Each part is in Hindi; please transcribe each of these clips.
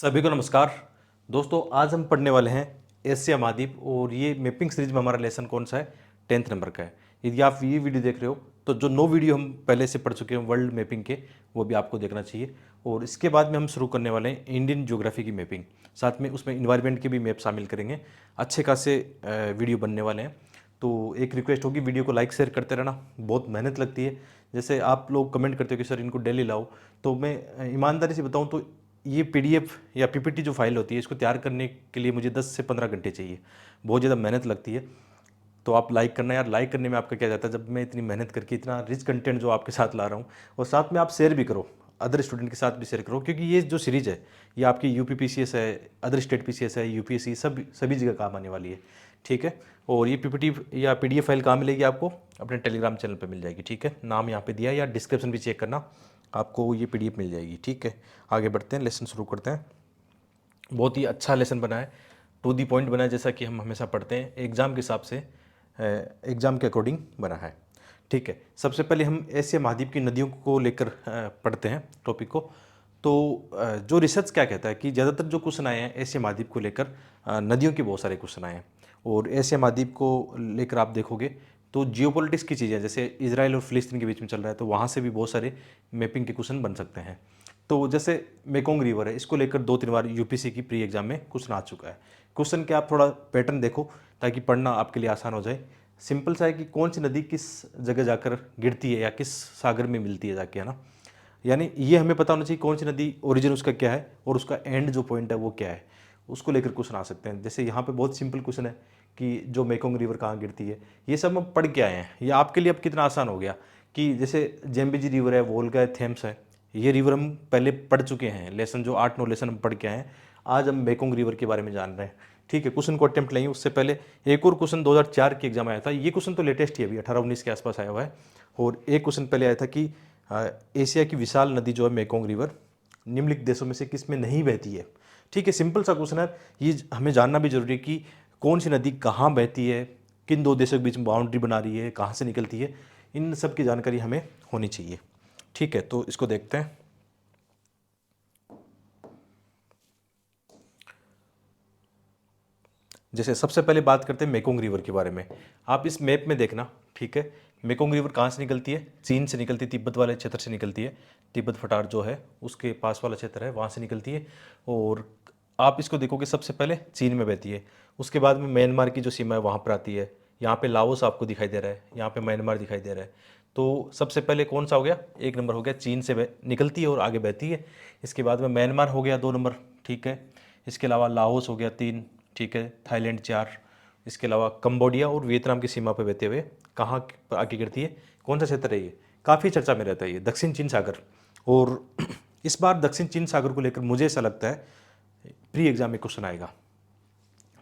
सभी को नमस्कार दोस्तों। आज हम पढ़ने वाले हैं एशिया महाद्वीप और ये मैपिंग सीरीज में हमारा लेसन कौन सा है, 10th नंबर का है। यदि आप ये वीडियो देख रहे हो तो जो 9 वीडियो हम पहले से पढ़ चुके हैं वर्ल्ड मैपिंग के, वो भी आपको देखना चाहिए। और इसके बाद में हम शुरू करने वाले हैं इंडियन ज्योग्राफी की मैपिंग, साथ में उसमें इन्वायरमेंट के भी मैप शामिल करेंगे। अच्छे खासे वीडियो बनने वाले हैं। तो एक रिक्वेस्ट होगी, वीडियो को लाइक शेयर करते रहना, बहुत मेहनत लगती है। जैसे आप लोग कमेंट करते हो कि सर इनको डेली लाओ, तो मैं ईमानदारी से बताऊं तो ये पीडीएफ या पीपीटी जो फाइल होती है, इसको तैयार करने के लिए मुझे 10 से 15 घंटे चाहिए, बहुत ज़्यादा मेहनत लगती है। तो आप लाइक करना यार, लाइक करने में आपका क्या जाता है, जब मैं इतनी मेहनत करके इतना रिच कंटेंट जो आपके साथ ला रहा हूँ। और साथ में आप शेयर भी करो, अदर स्टूडेंट के साथ भी शेयर करो, क्योंकि ये जो सीरीज़ है ये आपकी यूपी पीसीएस है, अदर स्टेट पीसीएस है, यूपीएससी सभी जगह काम आने वाली है। ठीक है। और ये पीपीटी या पीडीएफ फाइल कहाँ मिलेगी आपको? अपने टेलीग्राम चैनल पर मिल जाएगी। ठीक है, नाम यहाँ पे दिया है, या डिस्क्रिप्शन भी चेक करना, आपको ये पीडीएफ मिल जाएगी। ठीक है, आगे बढ़ते हैं, लेसन शुरू करते हैं। बहुत ही अच्छा लेसन बना है, टू दी पॉइंट बना है, जैसा कि हम हमेशा पढ़ते हैं, एग्ज़ाम के हिसाब से, एग्ज़ाम के अकॉर्डिंग बना है। ठीक है, सबसे पहले हम एशिया महाद्वीप की नदियों को लेकर पढ़ते हैं टॉपिक को। तो जो रिसर्च क्या कहता है कि ज़्यादातर जो क्वेश्चन आए हैं एशिया महाद्वीप को लेकर, नदियों के बहुत सारे क्वेश्चन आए हैं। और एशिया महाद्वीप को लेकर आप देखोगे तो जियोपॉलिटिक्स की चीज़ें, जैसे इजराइल और फिलिस्तीन के बीच में चल रहा है, तो वहाँ से भी बहुत सारे मैपिंग के क्वेश्चन बन सकते हैं। तो जैसे मेकोंग रिवर है, इसको लेकर 2-3 बार यूपीसी की प्री एग्जाम में क्वेश्चन आ चुका है। क्वेश्चन के आप थोड़ा पैटर्न देखो ताकि पढ़ना आपके लिए आसान हो जाए। सिंपल सा है कि कौन सी नदी किस जगह जाकर गिरती है या किस सागर में मिलती है जाके, है ना। यानी ये हमें पता होना चाहिए कौन सी नदी ओरिजिन उसका क्या है और उसका एंड जो पॉइंट है वो क्या है, उसको लेकर क्वेश्चन आ सकते हैं। जैसे यहाँ पे बहुत सिंपल क्वेश्चन है कि जो मेकोंग रिवर कहाँ गिरती है, ये सब हम पढ़ के आए हैं। ये आपके लिए अब कितना आसान हो गया कि जैसे जेम्बेजी रिवर है, वोल्गा है, थेम्स है, ये रिवर हम पहले पढ़ चुके हैं। लेसन जो 8-9 लेसन हम पढ़ के आए हैं, आज हम मेकोंग रिवर के बारे में जान रहे हैं। ठीक है, क्वेश्चन को अटेम्प्ट लेंगे। उससे पहले एक और क्वेश्चन 2004 के एग्जाम आया था, ये क्वेश्चन तो लेटेस्ट ही अभी 18-19 के आसपास आया हुआ है। और एक क्वेश्चन पहले आया था कि एशिया की विशाल नदी जो है मेकोंग रिवर निम्नलिखित देशों में से किस में नहीं बहती है। ठीक है, सिंपल सा क्वेश्चन है, ये हमें जानना भी जरूरी है कि कौन सी नदी कहाँ बहती है, किन दो देशों के बीच में बाउंड्री बना रही है, कहाँ से निकलती है, इन सब की जानकारी हमें होनी चाहिए। ठीक है, तो इसको देखते हैं। जैसे सबसे पहले बात करते हैं मेकोंग रिवर के बारे में। आप इस मैप में देखना। ठीक है, मेकोंग रिवर कहाँ से निकलती है? चीन से निकलती है, तिब्बत वाले क्षेत्र से निकलती है। तिब्बत फटार जो है उसके पास वाला क्षेत्र है, वहाँ से निकलती है। और आप इसको देखोगे, सबसे पहले चीन में बहती है, उसके बाद में म्यांमार की जो सीमा है वहाँ पर आती है। यहाँ पे लाओस आपको दिखाई दे रहा है, यहाँ पे म्यांमार दिखाई दे रहा है। तो सबसे पहले कौन सा हो गया? 1 नंबर हो गया, चीन से निकलती है और आगे बहती है। इसके बाद में म्यांमार हो गया 2 नंबर। ठीक है, इसके अलावा लाओस हो गया 3। ठीक है, थाईलैंड 4। इसके अलावा कंबोडिया और वियतनाम की सीमा पर बहते हुए कहाँ पर आगे गिरती है? कौन सा क्षेत्र है ये? काफ़ी चर्चा में रहता है ये, दक्षिण चीन सागर। और इस बार दक्षिण चीन सागर को लेकर मुझे ऐसा लगता है प्री एग्जाम में क्वेश्चन आएगा।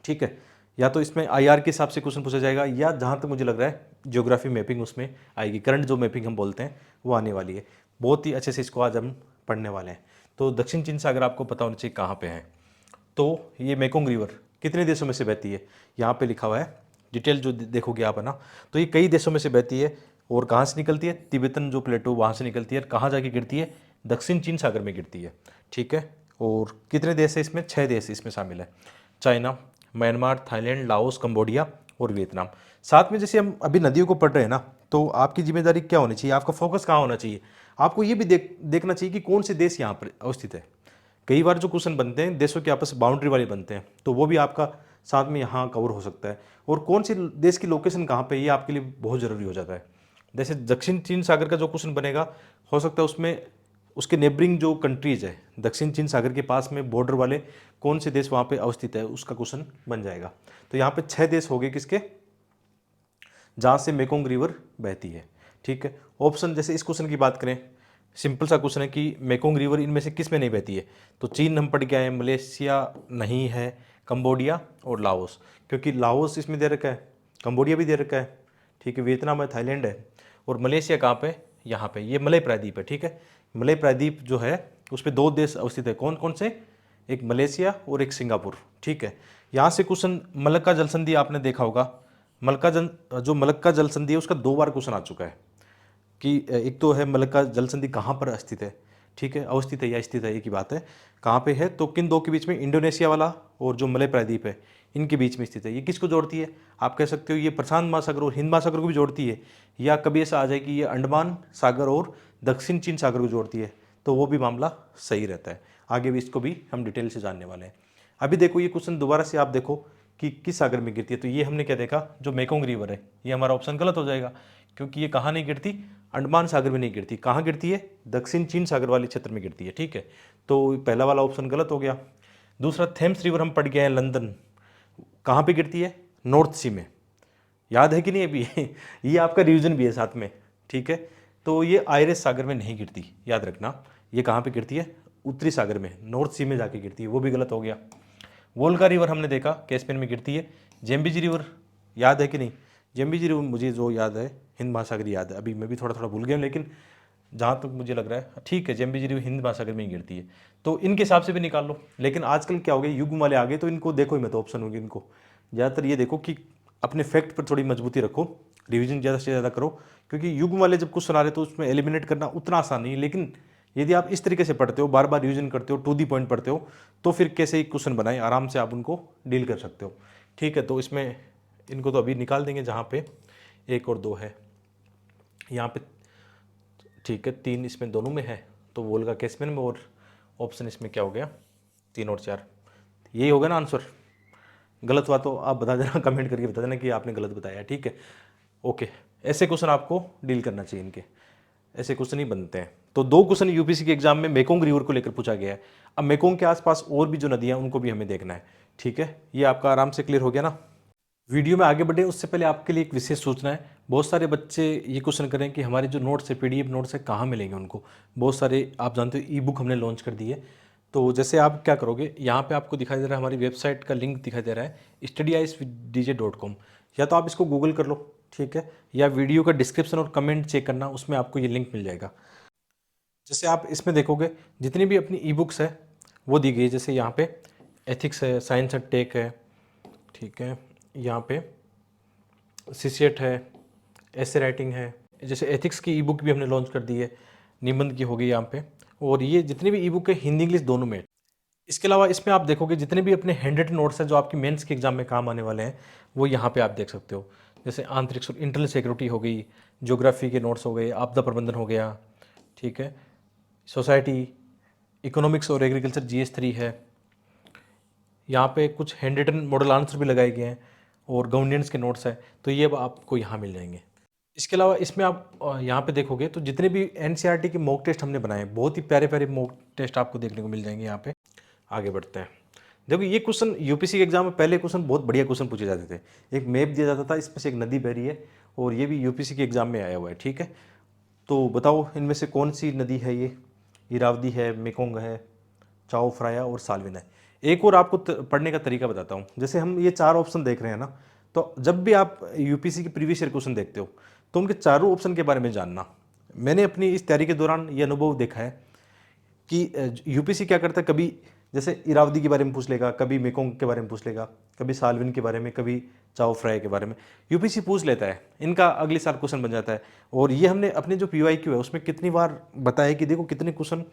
ठीक है, या तो इसमें आईआर के हिसाब से क्वेश्चन पूछा जाएगा, या जहाँ तक मुझे लग रहा है ज्योग्राफी मैपिंग उसमें आएगी। करंट जो मैपिंग हम बोलते हैं वो आने वाली है। बहुत ही अच्छे से इसको आज हम पढ़ने वाले हैं। तो दक्षिण चीन सागर आपको पता होना चाहिए कहाँ पे है। तो ये मेकोंग रिवर कितने देशों में से बहती है? यहाँ पे लिखा हुआ है, डिटेल जो देखोगे आप, है ना। तो ये कई देशों में से बहती है। और कहाँ से निकलती है? तिब्बतन जो प्लेटो वहाँ से निकलती है। कहाँ जाके गिरती है? दक्षिण चीन सागर में गिरती है। ठीक है, और कितने देश है इसमें? 6 देश इसमें शामिल है, China, Myanmar, Thailand, Laos, Cambodia और वियतनाम। साथ में जैसे हम अभी नदियों को पढ़ रहे हैं ना, तो आपकी जिम्मेदारी क्या होनी चाहिए, आपका फोकस कहाँ होना चाहिए? आपको ये भी देखना चाहिए कि कौन से देश यहाँ पर अवस्थित है। कई बार जो क्वेश्चन बनते हैं देशों के आपस बाउंड्री वाले बनते हैं, तो वो भी आपका साथ में यहाँ कवर हो सकता है। और कौन सी देश की लोकेशन कहाँ पे, ये आपके लिए बहुत ज़रूरी हो जाता है। जैसे दक्षिण चीन सागर का जो क्वेश्चन बनेगा, हो सकता है उसमें उसके नेबरिंग जो कंट्रीज है दक्षिण चीन सागर के पास में बॉर्डर वाले कौन से देश वहाँ पे अवस्थित है, उसका क्वेश्चन बन जाएगा। तो यहाँ पे 6 देश हो गए किसके, जहाँ से मेकोंग रिवर बहती है। ठीक है, ऑप्शन जैसे इस क्वेश्चन की बात करें, सिंपल सा क्वेश्चन है कि मेकोंग रिवर इनमें से किस में नहीं बहती है? तो चीन हम पढ़ के आए, मलेशिया नहीं है, कंबोडिया और लाओस, क्योंकि लाओस इसमें दे रखा है, कंबोडिया भी दे रखा है। ठीक है, वियतनाम है, थाईलैंड है, और मलेशिया कहाँ पे? यहाँ पे, ये मलय प्रायद्वीप है। ठीक है, मलय प्रायद्वीप जो है उस पर 2 देश अवस्थित है। कौन कौन से? एक मलेशिया और एक सिंगापुर। ठीक है, यहाँ से क्वेश्चन मलक्का जल संधि आपने देखा होगा। मलक्का जल संधि है उसका 2 बार क्वेश्चन आ चुका है कि एक तो है मलक्का जल संधि कहाँ पर स्थित है, ठीक है, अवस्थित है या स्थित है, ये की बात है। कहाँ पे है तो किन दो के बीच में, इंडोनेशिया वाला और जो मलय प्रायद्वीप है इनके बीच में स्थित है। ये किसको जोड़ती है, आप कह सकते हो ये प्रशांत महासागर और हिंद महासागर को भी जोड़ती है, या कभी ऐसा आ जाए कि ये अंडमान सागर और दक्षिण चीन सागर को जोड़ती है, तो वो भी मामला सही रहता है। आगे भी इसको भी हम डिटेल से जानने वाले हैं। अभी देखो ये क्वेश्चन दोबारा से आप देखो कि किस सागर में गिरती है, तो ये हमने क्या देखा, जो मेकोंग रिवर है, ये हमारा ऑप्शन गलत हो जाएगा, क्योंकि ये कहाँ नहीं गिरती, अंडमान सागर में नहीं गिरती। कहाँ गिरती है, दक्षिण चीन सागर वाले क्षेत्र में गिरती है। ठीक है, तो पहला वाला ऑप्शन गलत हो गया। दूसरा, थेम्स रिवर हम पढ़ गए हैं लंदन, कहाँ पे गिरती है, नॉर्थ सी में, याद है कि नहीं अभी ये आपका रिवीजन भी है साथ में। ठीक है, तो ये आयरिश सागर में नहीं गिरती, याद रखना। ये कहाँ पे गिरती है, उत्तरी सागर में, नॉर्थ सी में जाके गिरती है, वो भी गलत हो गया। वोल्गा रिवर हमने देखा कैस्पियन में गिरती है। जेम्बिजी रिवर याद है कि नहीं, जेम्बिजी रिवर मुझे जो याद है हिंद महासागर याद है, अभी मैं भी थोड़ा थोड़ा भूल गया हूँ, लेकिन जहाँ तक मुझे लग रहा है ठीक है, जेम्बिजी रिवर हिंद महासागर में ही गिरती है, तो इनके हिसाब से भी निकाल लो। लेकिन आजकल क्या हो गया, युग वाले आ गए, तो इनको देखो ही मत ऑप्शन होगी इनको, ज़्यादातर ये देखो कि अपने फैक्ट पर थोड़ी मजबूती रखो, रिवीजन ज़्यादा से ज़्यादा करो, क्योंकि युग वाले जब क्वेश्चन आ रहे तो उसमें एलिमिनेट करना उतना आसान नहीं है। लेकिन यदि आप इस तरीके से पढ़ते हो, बार बार रिवीजन करते हो, टू दी पॉइंट पढ़ते हो, तो फिर कैसे ही क्वेश्चन बनाए आराम से आप उनको डील कर सकते हो। ठीक है, तो इसमें इनको तो अभी निकाल देंगे, जहाँ पे 1 और 2 है, यहाँ पे ठीक है 3 इसमें दोनों में है, तो वोल्गा कैस्पियन में, और ऑप्शन इसमें क्या हो गया, 3 और 4, यही होगा ना आंसर। गलत हुआ तो आप बता देना, कमेंट करके बता देना कि आपने गलत बताया। ठीक है, ओके, ऐसे क्वेश्चन आपको डील करना चाहिए, इनके ऐसे क्वेश्चन ही बनते हैं। तो 2 क्वेश्चन यूपीसी के एग्जाम में मेकोंग रिवर को लेकर पूछा गया है। अब मेकोंग के आसपास और भी जो नदियां हैं उनको भी हमें देखना है। ठीक है, ये आपका आराम से क्लियर हो गया ना। वीडियो में आगे बढ़े उससे पहले आपके लिए एक विशेष सूचना है। बहुत सारे बच्चे ये क्वेश्चन करें कि हमारे जो नोट्स है, पीडीएफ नोट्स है, कहाँ मिलेंगे उनको। बहुत सारे आप जानते हो ई बुक हमने लॉन्च कर दी है। तो जैसे आप क्या करोगे, यहाँ पे आपको दिखाई दे रहा है, हमारी वेबसाइट का लिंक दिखाई दे रहा है studieswithdj.com, या तो आप इसको गूगल कर लो, ठीक है, या वीडियो का डिस्क्रिप्शन और कमेंट चेक करना, उसमें आपको ये लिंक मिल जाएगा। जैसे आप इसमें देखोगे जितनी भी अपनी ई बुक्स है वो दी गई है। जैसे यहाँ पे एथिक्स है, साइंस एंड टेक है, ठीक है, यहाँ पे सीसेट है, ऐसे राइटिंग है। जैसे एथिक्स की ई बुक भी हमने लॉन्च कर दी है, निबंध की हो गई यहाँ पे, और ये जितनी भी ई बुक है हिंदी इंग्लिश दोनों में। इसके अलावा इसमें आप देखोगे जितने भी अपने हैंड रिटन नोट्स हैं जो आपकी मेंस के एग्जाम में काम आने वाले हैं, वो यहाँ पे आप देख सकते हो। जैसे आंतरिक इंटरनल सिक्योरिटी हो गई, ज्योग्राफी के नोट्स हो गए, आपदा प्रबंधन हो गया, ठीक है, सोसाइटी, इकोनॉमिक्स और एग्रीकल्चर जीएस 3 है। यहाँ पे कुछ हैंड रिटन मॉडल आंसर भी लगाए गए हैं, और गवर्नेंस के नोट्स हैं, तो ये अब आपको यहाँ मिल जाएंगे। इसके अलावा इसमें आप यहाँ पे देखोगे तो जितने भी एनसीईआरटी के मॉक टेस्ट हमने बनाए, बहुत ही प्यारे प्यारे मॉक टेस्ट आपको देखने को मिल जाएंगे यहाँ पे। आगे बढ़ते हैं। देखो ये क्वेश्चन यूपीसी के एग्जाम में पहले क्वेश्चन बहुत बढ़िया क्वेश्चन पूछे जाते थे। एक मैप दिया जाता था, इसमें से एक नदी बह रही है, और ये भी यूपीसी के एग्जाम में आया हुआ है। ठीक है, तो बताओ इनमें से कौन सी नदी है ये, इरावदी है, मेकोंग है, चाओ फ्राया और साल्विन है। एक और आपको पढ़ने का तरीका बताता हूँ। जैसे हम ये 4 ऑप्शन देख रहे हैं ना, तो जब भी आप यूपीसी के प्रीवियस ईयर क्वेश्चन देखते हो तो उनके चारों ऑप्शन के बारे में जानना। मैंने अपनी इस तैयारी के दौरान ये अनुभव देखा है कि यूपीसी क्या करता है, कभी जैसे इरावदी के बारे में पूछ लेगा, कभी मेकोंग के बारे में पूछ लेगा, कभी साल्विन के बारे में, कभी चाओ फ्राया के बारे में, यूपीसी पूछ लेता है। इनका अगले साल क्वेश्चन बन जाता है। और ये हमने अपने जो पीवाईक्यू है उसमें कितनी बार बताया कि देखो कितने क्वेश्चन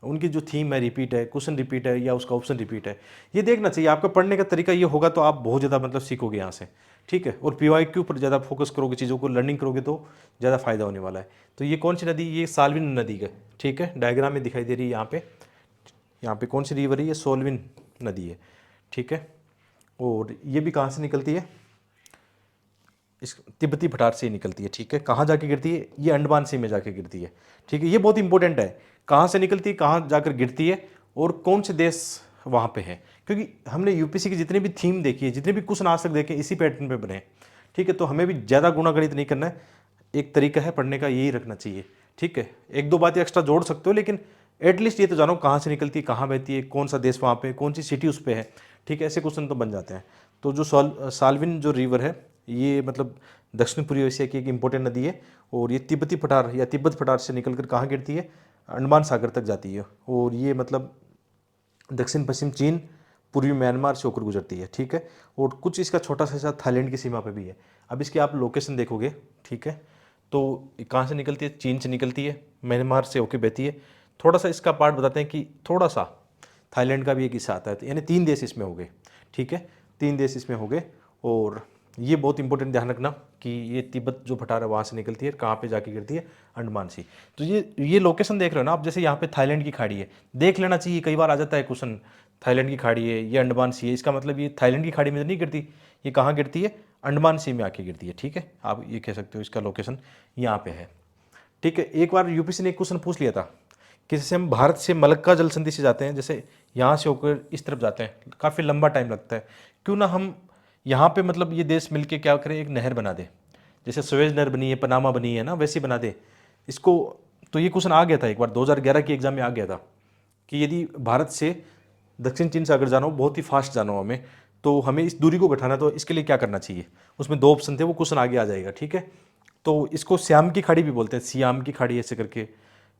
उनकी जो थीम है रिपीट है, क्वेश्चन रिपीट है, या उसका ऑप्शन रिपीट है। ये देखना चाहिए। आपका पढ़ने का तरीका ये होगा तो आप बहुत ज़्यादा मतलब सीखोगे यहाँ से। ठीक है, और पीवाईक्यू पर ज़्यादा फोकस करोगे, चीज़ों को लर्निंग करोगे तो ज़्यादा फायदा होने वाला है। तो ये कौन सी नदी, ये साल्विन नदी का, ठीक है, डायग्राम में दिखाई दे रही है यहाँ पे। यहाँ पे कौन सी रिवर है, ये सोल्विन नदी है। ठीक है, और ये भी कहाँ से निकलती है, इस तिब्बती पठार से ही निकलती है। ठीक है, कहाँ जाके गिरती है, ये अंडमान सी में जाके गिरती है। ठीक है, ये बहुत इंपॉर्टेंट है, कहाँ से निकलती है, कहाँ जाकर गिरती है, और कौन से देश वहाँ पे है। क्योंकि हमने यूपीसी की जितनी भी थीम देखी है, जितने भी क्वेश्चन आज तक देखे, इसी पैटर्न पे बने हैं। ठीक है, तो हमें भी ज़्यादा गुणागणित नहीं करना है। एक तरीका है पढ़ने का, यही रखना चाहिए। ठीक है, 1-2 बातें एक्स्ट्रा जोड़ सकते हो, लेकिन एटलीस्ट ये तो जानो कहाँ से निकलती है, कहाँ बहती है, कौन सा देश वहाँ पे, कौन सी सिटी उस पर है। ठीक है, ऐसे क्वेश्चन तो बन जाते हैं। तो जो साल्विन जो रिवर है, ये मतलब दक्षिण पूर्वी एशिया की एक इंपॉर्टेंट नदी है, और ये तिब्बती पठार या तिब्बत पठार से निकलकर कहाँ गिरती है, अंडमान सागर तक जाती है। और ये मतलब दक्षिण पश्चिम चीन, पूर्वी म्यांमार से होकर गुजरती है। ठीक है, और कुछ इसका छोटा सा हिस्सा थाईलैंड की सीमा पे भी है। अब इसकी आप लोकेशन देखोगे, ठीक है, तो कहाँ से निकलती है, चीन से निकलती है, म्यांमार से होकर बहती है, थोड़ा सा इसका पार्ट बताते हैं कि थोड़ा सा थाईलैंड का भी एक हिस्सा आता है, तो यानी 3 देश इसमें हो गए, ठीक है, 3 देश इसमें हो गए। और ये बहुत इंपॉर्टेंट ध्यान रखना कि ये तिब्बत जो पठार है वहाँ से निकलती है, कहाँ पे जाके गिरती है, अंडमान सी। तो ये लोकेशन देख रहे हो ना आप, जैसे यहाँ पे थाईलैंड की खाड़ी है, देख लेना चाहिए, कई बार आ जाता है क्वेश्चन, थाईलैंड की खाड़ी है, ये अंडमान सी है, इसका मतलब ये थाईलैंड की खाड़ी में तो नहीं गिरती, ये कहाँ गिरती है, अंडमान सी में आके गिरती है, ठीक है, आप ये कह सकते हो इसका लोकेशन यहाँ पे है, ठीक है। एक बार यूपीसी ने एक क्वेश्चन पूछ लिया था कि जैसे हम भारत से मलक्का जल संधि से जाते हैं, जैसे यहाँ से होकर इस तरफ जाते हैं, काफ़ी लंबा टाइम लगता है, क्यों ना हम यहाँ पे मतलब ये देश मिलके क्या करें, एक नहर बना दे, जैसे सुएज नहर बनी है, पनामा बनी है ना, वैसी बना दे इसको। तो ये क्वेश्चन आ गया था एक बार 2011 की एग्जाम में आ गया था कि यदि भारत से दक्षिण चीन सागर जाना हो, बहुत ही फास्ट जाना हो हमें, तो हमें इस दूरी को घटाना, तो इसके लिए क्या करना चाहिए, उसमें 2 ऑप्शन थे, वो क्वेश्चन आगे आ जाएगा, ठीक है। तो इसको श्याम की खाड़ी भी बोलते हैं, सियाम की खाड़ी ऐसे करके,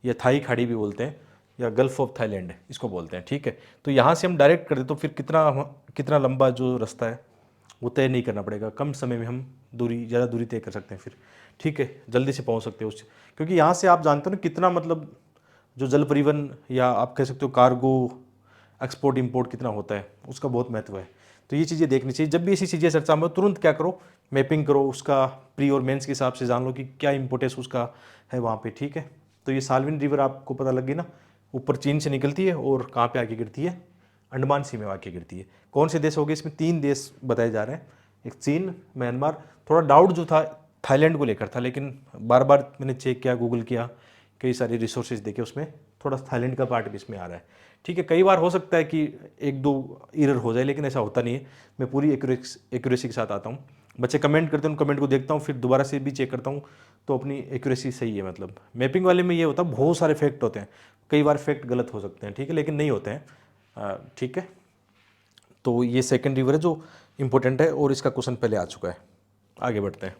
या थाई खाड़ी भी बोलते हैं, या गल्फ ऑफ थाईलैंड इसको बोलते हैं, ठीक है। तो यहाँ से हम डायरेक्ट कर दे तो फिर कितना लंबा जो रास्ता है वो तय नहीं करना पड़ेगा, कम समय में हम ज़्यादा दूरी तय कर सकते हैं फिर, ठीक है, जल्दी से पहुँच सकते हो उससे, क्योंकि यहाँ से आप जानते हो ना कितना मतलब जो जल परिवहन या आप कह सकते हो कार्गो एक्सपोर्ट इंपोर्ट कितना होता है, उसका बहुत महत्व है। तो ये चीज़ें देखनी चाहिए, जब भी ऐसी चीज़ें चर्चा में हो तुरंत क्या करो, मैपिंग करो, उसका प्री और मेंस के हिसाब से जान लो कि क्या इंपोर्टेंस उसका है वहाँ पे, ठीक है। तो ये साल्विन रिवर आपको पता लग गई ना, ऊपर चीन से निकलती है और कहाँ पे आके गिरती है, अंडमान सी में आके गिरती है। कौन से देश हो गए इसमें, 3 देश बताए जा रहे हैं, एक चीन, म्यांमार, थोड़ा डाउट जो था थाईलैंड को लेकर था, लेकिन बार बार मैंने चेक किया, गूगल किया, कई सारे रिसोर्सेज देखे, उसमें थोड़ा थाईलैंड का पार्ट भी इसमें आ रहा है, ठीक है। कई बार हो सकता है कि 1-2 एरर हो जाए, लेकिन ऐसा होता नहीं है, मैं पूरी एक्यूरेसी के साथ आता हूँ। बच्चे कमेंट करते हैं, उन कमेंट को देखता हूँ, फिर दोबारा से भी चेक करता हूँ, तो अपनी एक्यूरेसी सही है। मतलब मैपिंग वाले में ये होता है बहुत सारे फैक्ट होते हैं, कई बार फैक्ट गलत हो सकते हैं, ठीक है, लेकिन नहीं होते हैं, ठीक है। तो ये सेकंड रिवर है जो इंपॉर्टेंट है, और इसका क्वेश्चन पहले आ चुका है। आगे बढ़ते हैं।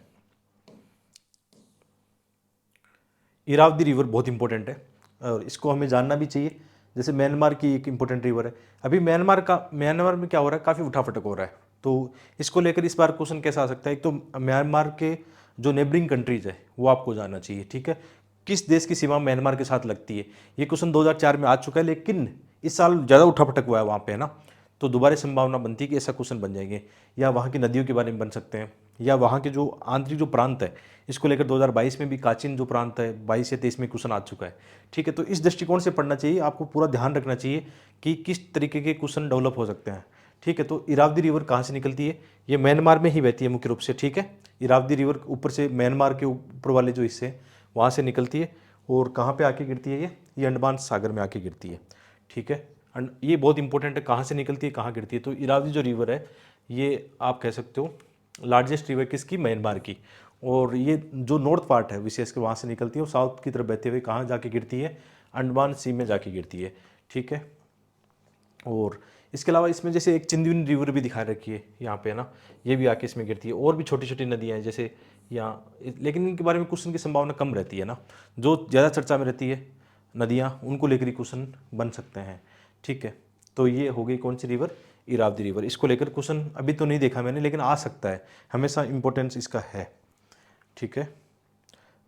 इरावदी रिवर बहुत इंपॉर्टेंट है और इसको हमें जानना भी चाहिए, जैसे म्यांमार की एक इंपॉर्टेंट रिवर है। अभी म्यांमार में क्या हो रहा है, काफ़ी उठापटक हो रहा है, तो इसको लेकर इस बार क्वेश्चन कैसा आ सकता है। एक तो म्यांमार के जो नेबरिंग कंट्रीज है वो आपको जानना चाहिए, ठीक है, किस देश की सीमा म्यांमार के साथ लगती है। ये क्वेश्चन 2004 में आ चुका है, लेकिन इस साल ज़्यादा उठापटक हुआ है वहाँ पे, है ना, तो दोबारा संभावना बनती है कि ऐसा क्वेश्चन बन जाएंगे, या वहाँ की नदियों के बारे में बन सकते हैं, या वहाँ के जो आंतरिक जो प्रांत है, इसको लेकर 2022 में भी काचिन जो प्रांत है 22 या 23 में क्वेश्चन आ चुका है, ठीक है। तो इस दृष्टिकोण से पढ़ना चाहिए, आपको पूरा ध्यान रखना चाहिए कि किस तरीके के क्वेश्चन डेवलप हो सकते हैं, ठीक है। तो इरावदी रिवर कहाँ से निकलती है, ये म्यांमार में ही बहती है मुख्य रूप से, ठीक है। इरावदी रिवर ऊपर से म्यांमार के ऊपर वाले जो हिस्से वहाँ से निकलती है, और कहाँ पे आके गिरती है, ये अंडमान सागर में आके गिरती है, ठीक है। ये बहुत इंपॉर्टेंट है, कहाँ से निकलती है, कहाँ गिरती है। तो इरावदी जो रिवर है ये आप कह सकते हो लार्जेस्ट रिवर किसकी, म्यांमार की, और ये जो नॉर्थ पार्ट है विशेषकर वहाँ से निकलती है, और साउथ की तरफ बहते हुए कहाँ जाके गिरती है, अंडमान सी में जाके गिरती है, ठीक है। और इसके अलावा इसमें जैसे एक चिंदविन रिवर भी दिखा रखी है यहाँ पे, है ना, ये भी आके इसमें गिरती है, और भी छोटी छोटी नदियाँ हैं जैसे यहाँ, लेकिन इनके बारे में क्वेश्चन की संभावना कम रहती है ना, जो ज़्यादा चर्चा में रहती है नदियाँ, उनको लेकर ही क्वेश्चन बन सकते हैं, ठीक है। तो ये हो गई कौन सी रिवर, इरावदी रिवर। इसको लेकर क्वेश्चन अभी तो नहीं देखा मैंने, लेकिन आ सकता है, हमेशा इंपॉर्टेंस इसका है, ठीक है।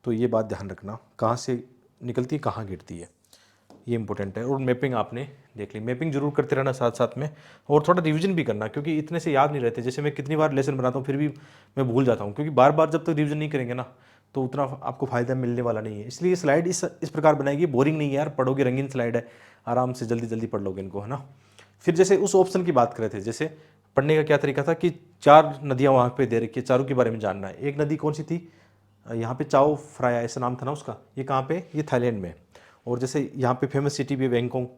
तो ये बात ध्यान रखना, कहाँ से निकलती है, कहाँ गिरती है, ये इंपॉर्टेंट है। और मैपिंग आपने देख ली, मैपिंग जरूर करते रहना साथ साथ में, और थोड़ा रिवीजन भी करना, क्योंकि इतने से याद नहीं रहते। जैसे मैं कितनी बार लेसन बनाता हूँ फिर भी मैं भूल जाता हूँ, क्योंकि बार बार जब तक रिवीजन नहीं करेंगे ना तो उतना आपको फायदा मिलने वाला नहीं है। इसलिए स्लाइड इस प्रकार बनाएगी, बोरिंग नहीं है यार, पढ़ोगे, रंगीन स्लाइड है, आराम से जल्दी जल्दी पढ़ लोगे इनको, है ना। फिर जैसे उस ऑप्शन की बात कर रहे थे, जैसे पढ़ने का क्या तरीका था कि 4 नदियाँ वहाँ पे दे रखी है, चारों के बारे में जानना है। एक नदी कौन सी थी, यहाँ पे चाओ फ्राया ऐसा नाम था ना उसका, ये कहाँ पे, ये थाईलैंड में। और जैसे यहाँ पे फेमस सिटी भी है बैंकॉक,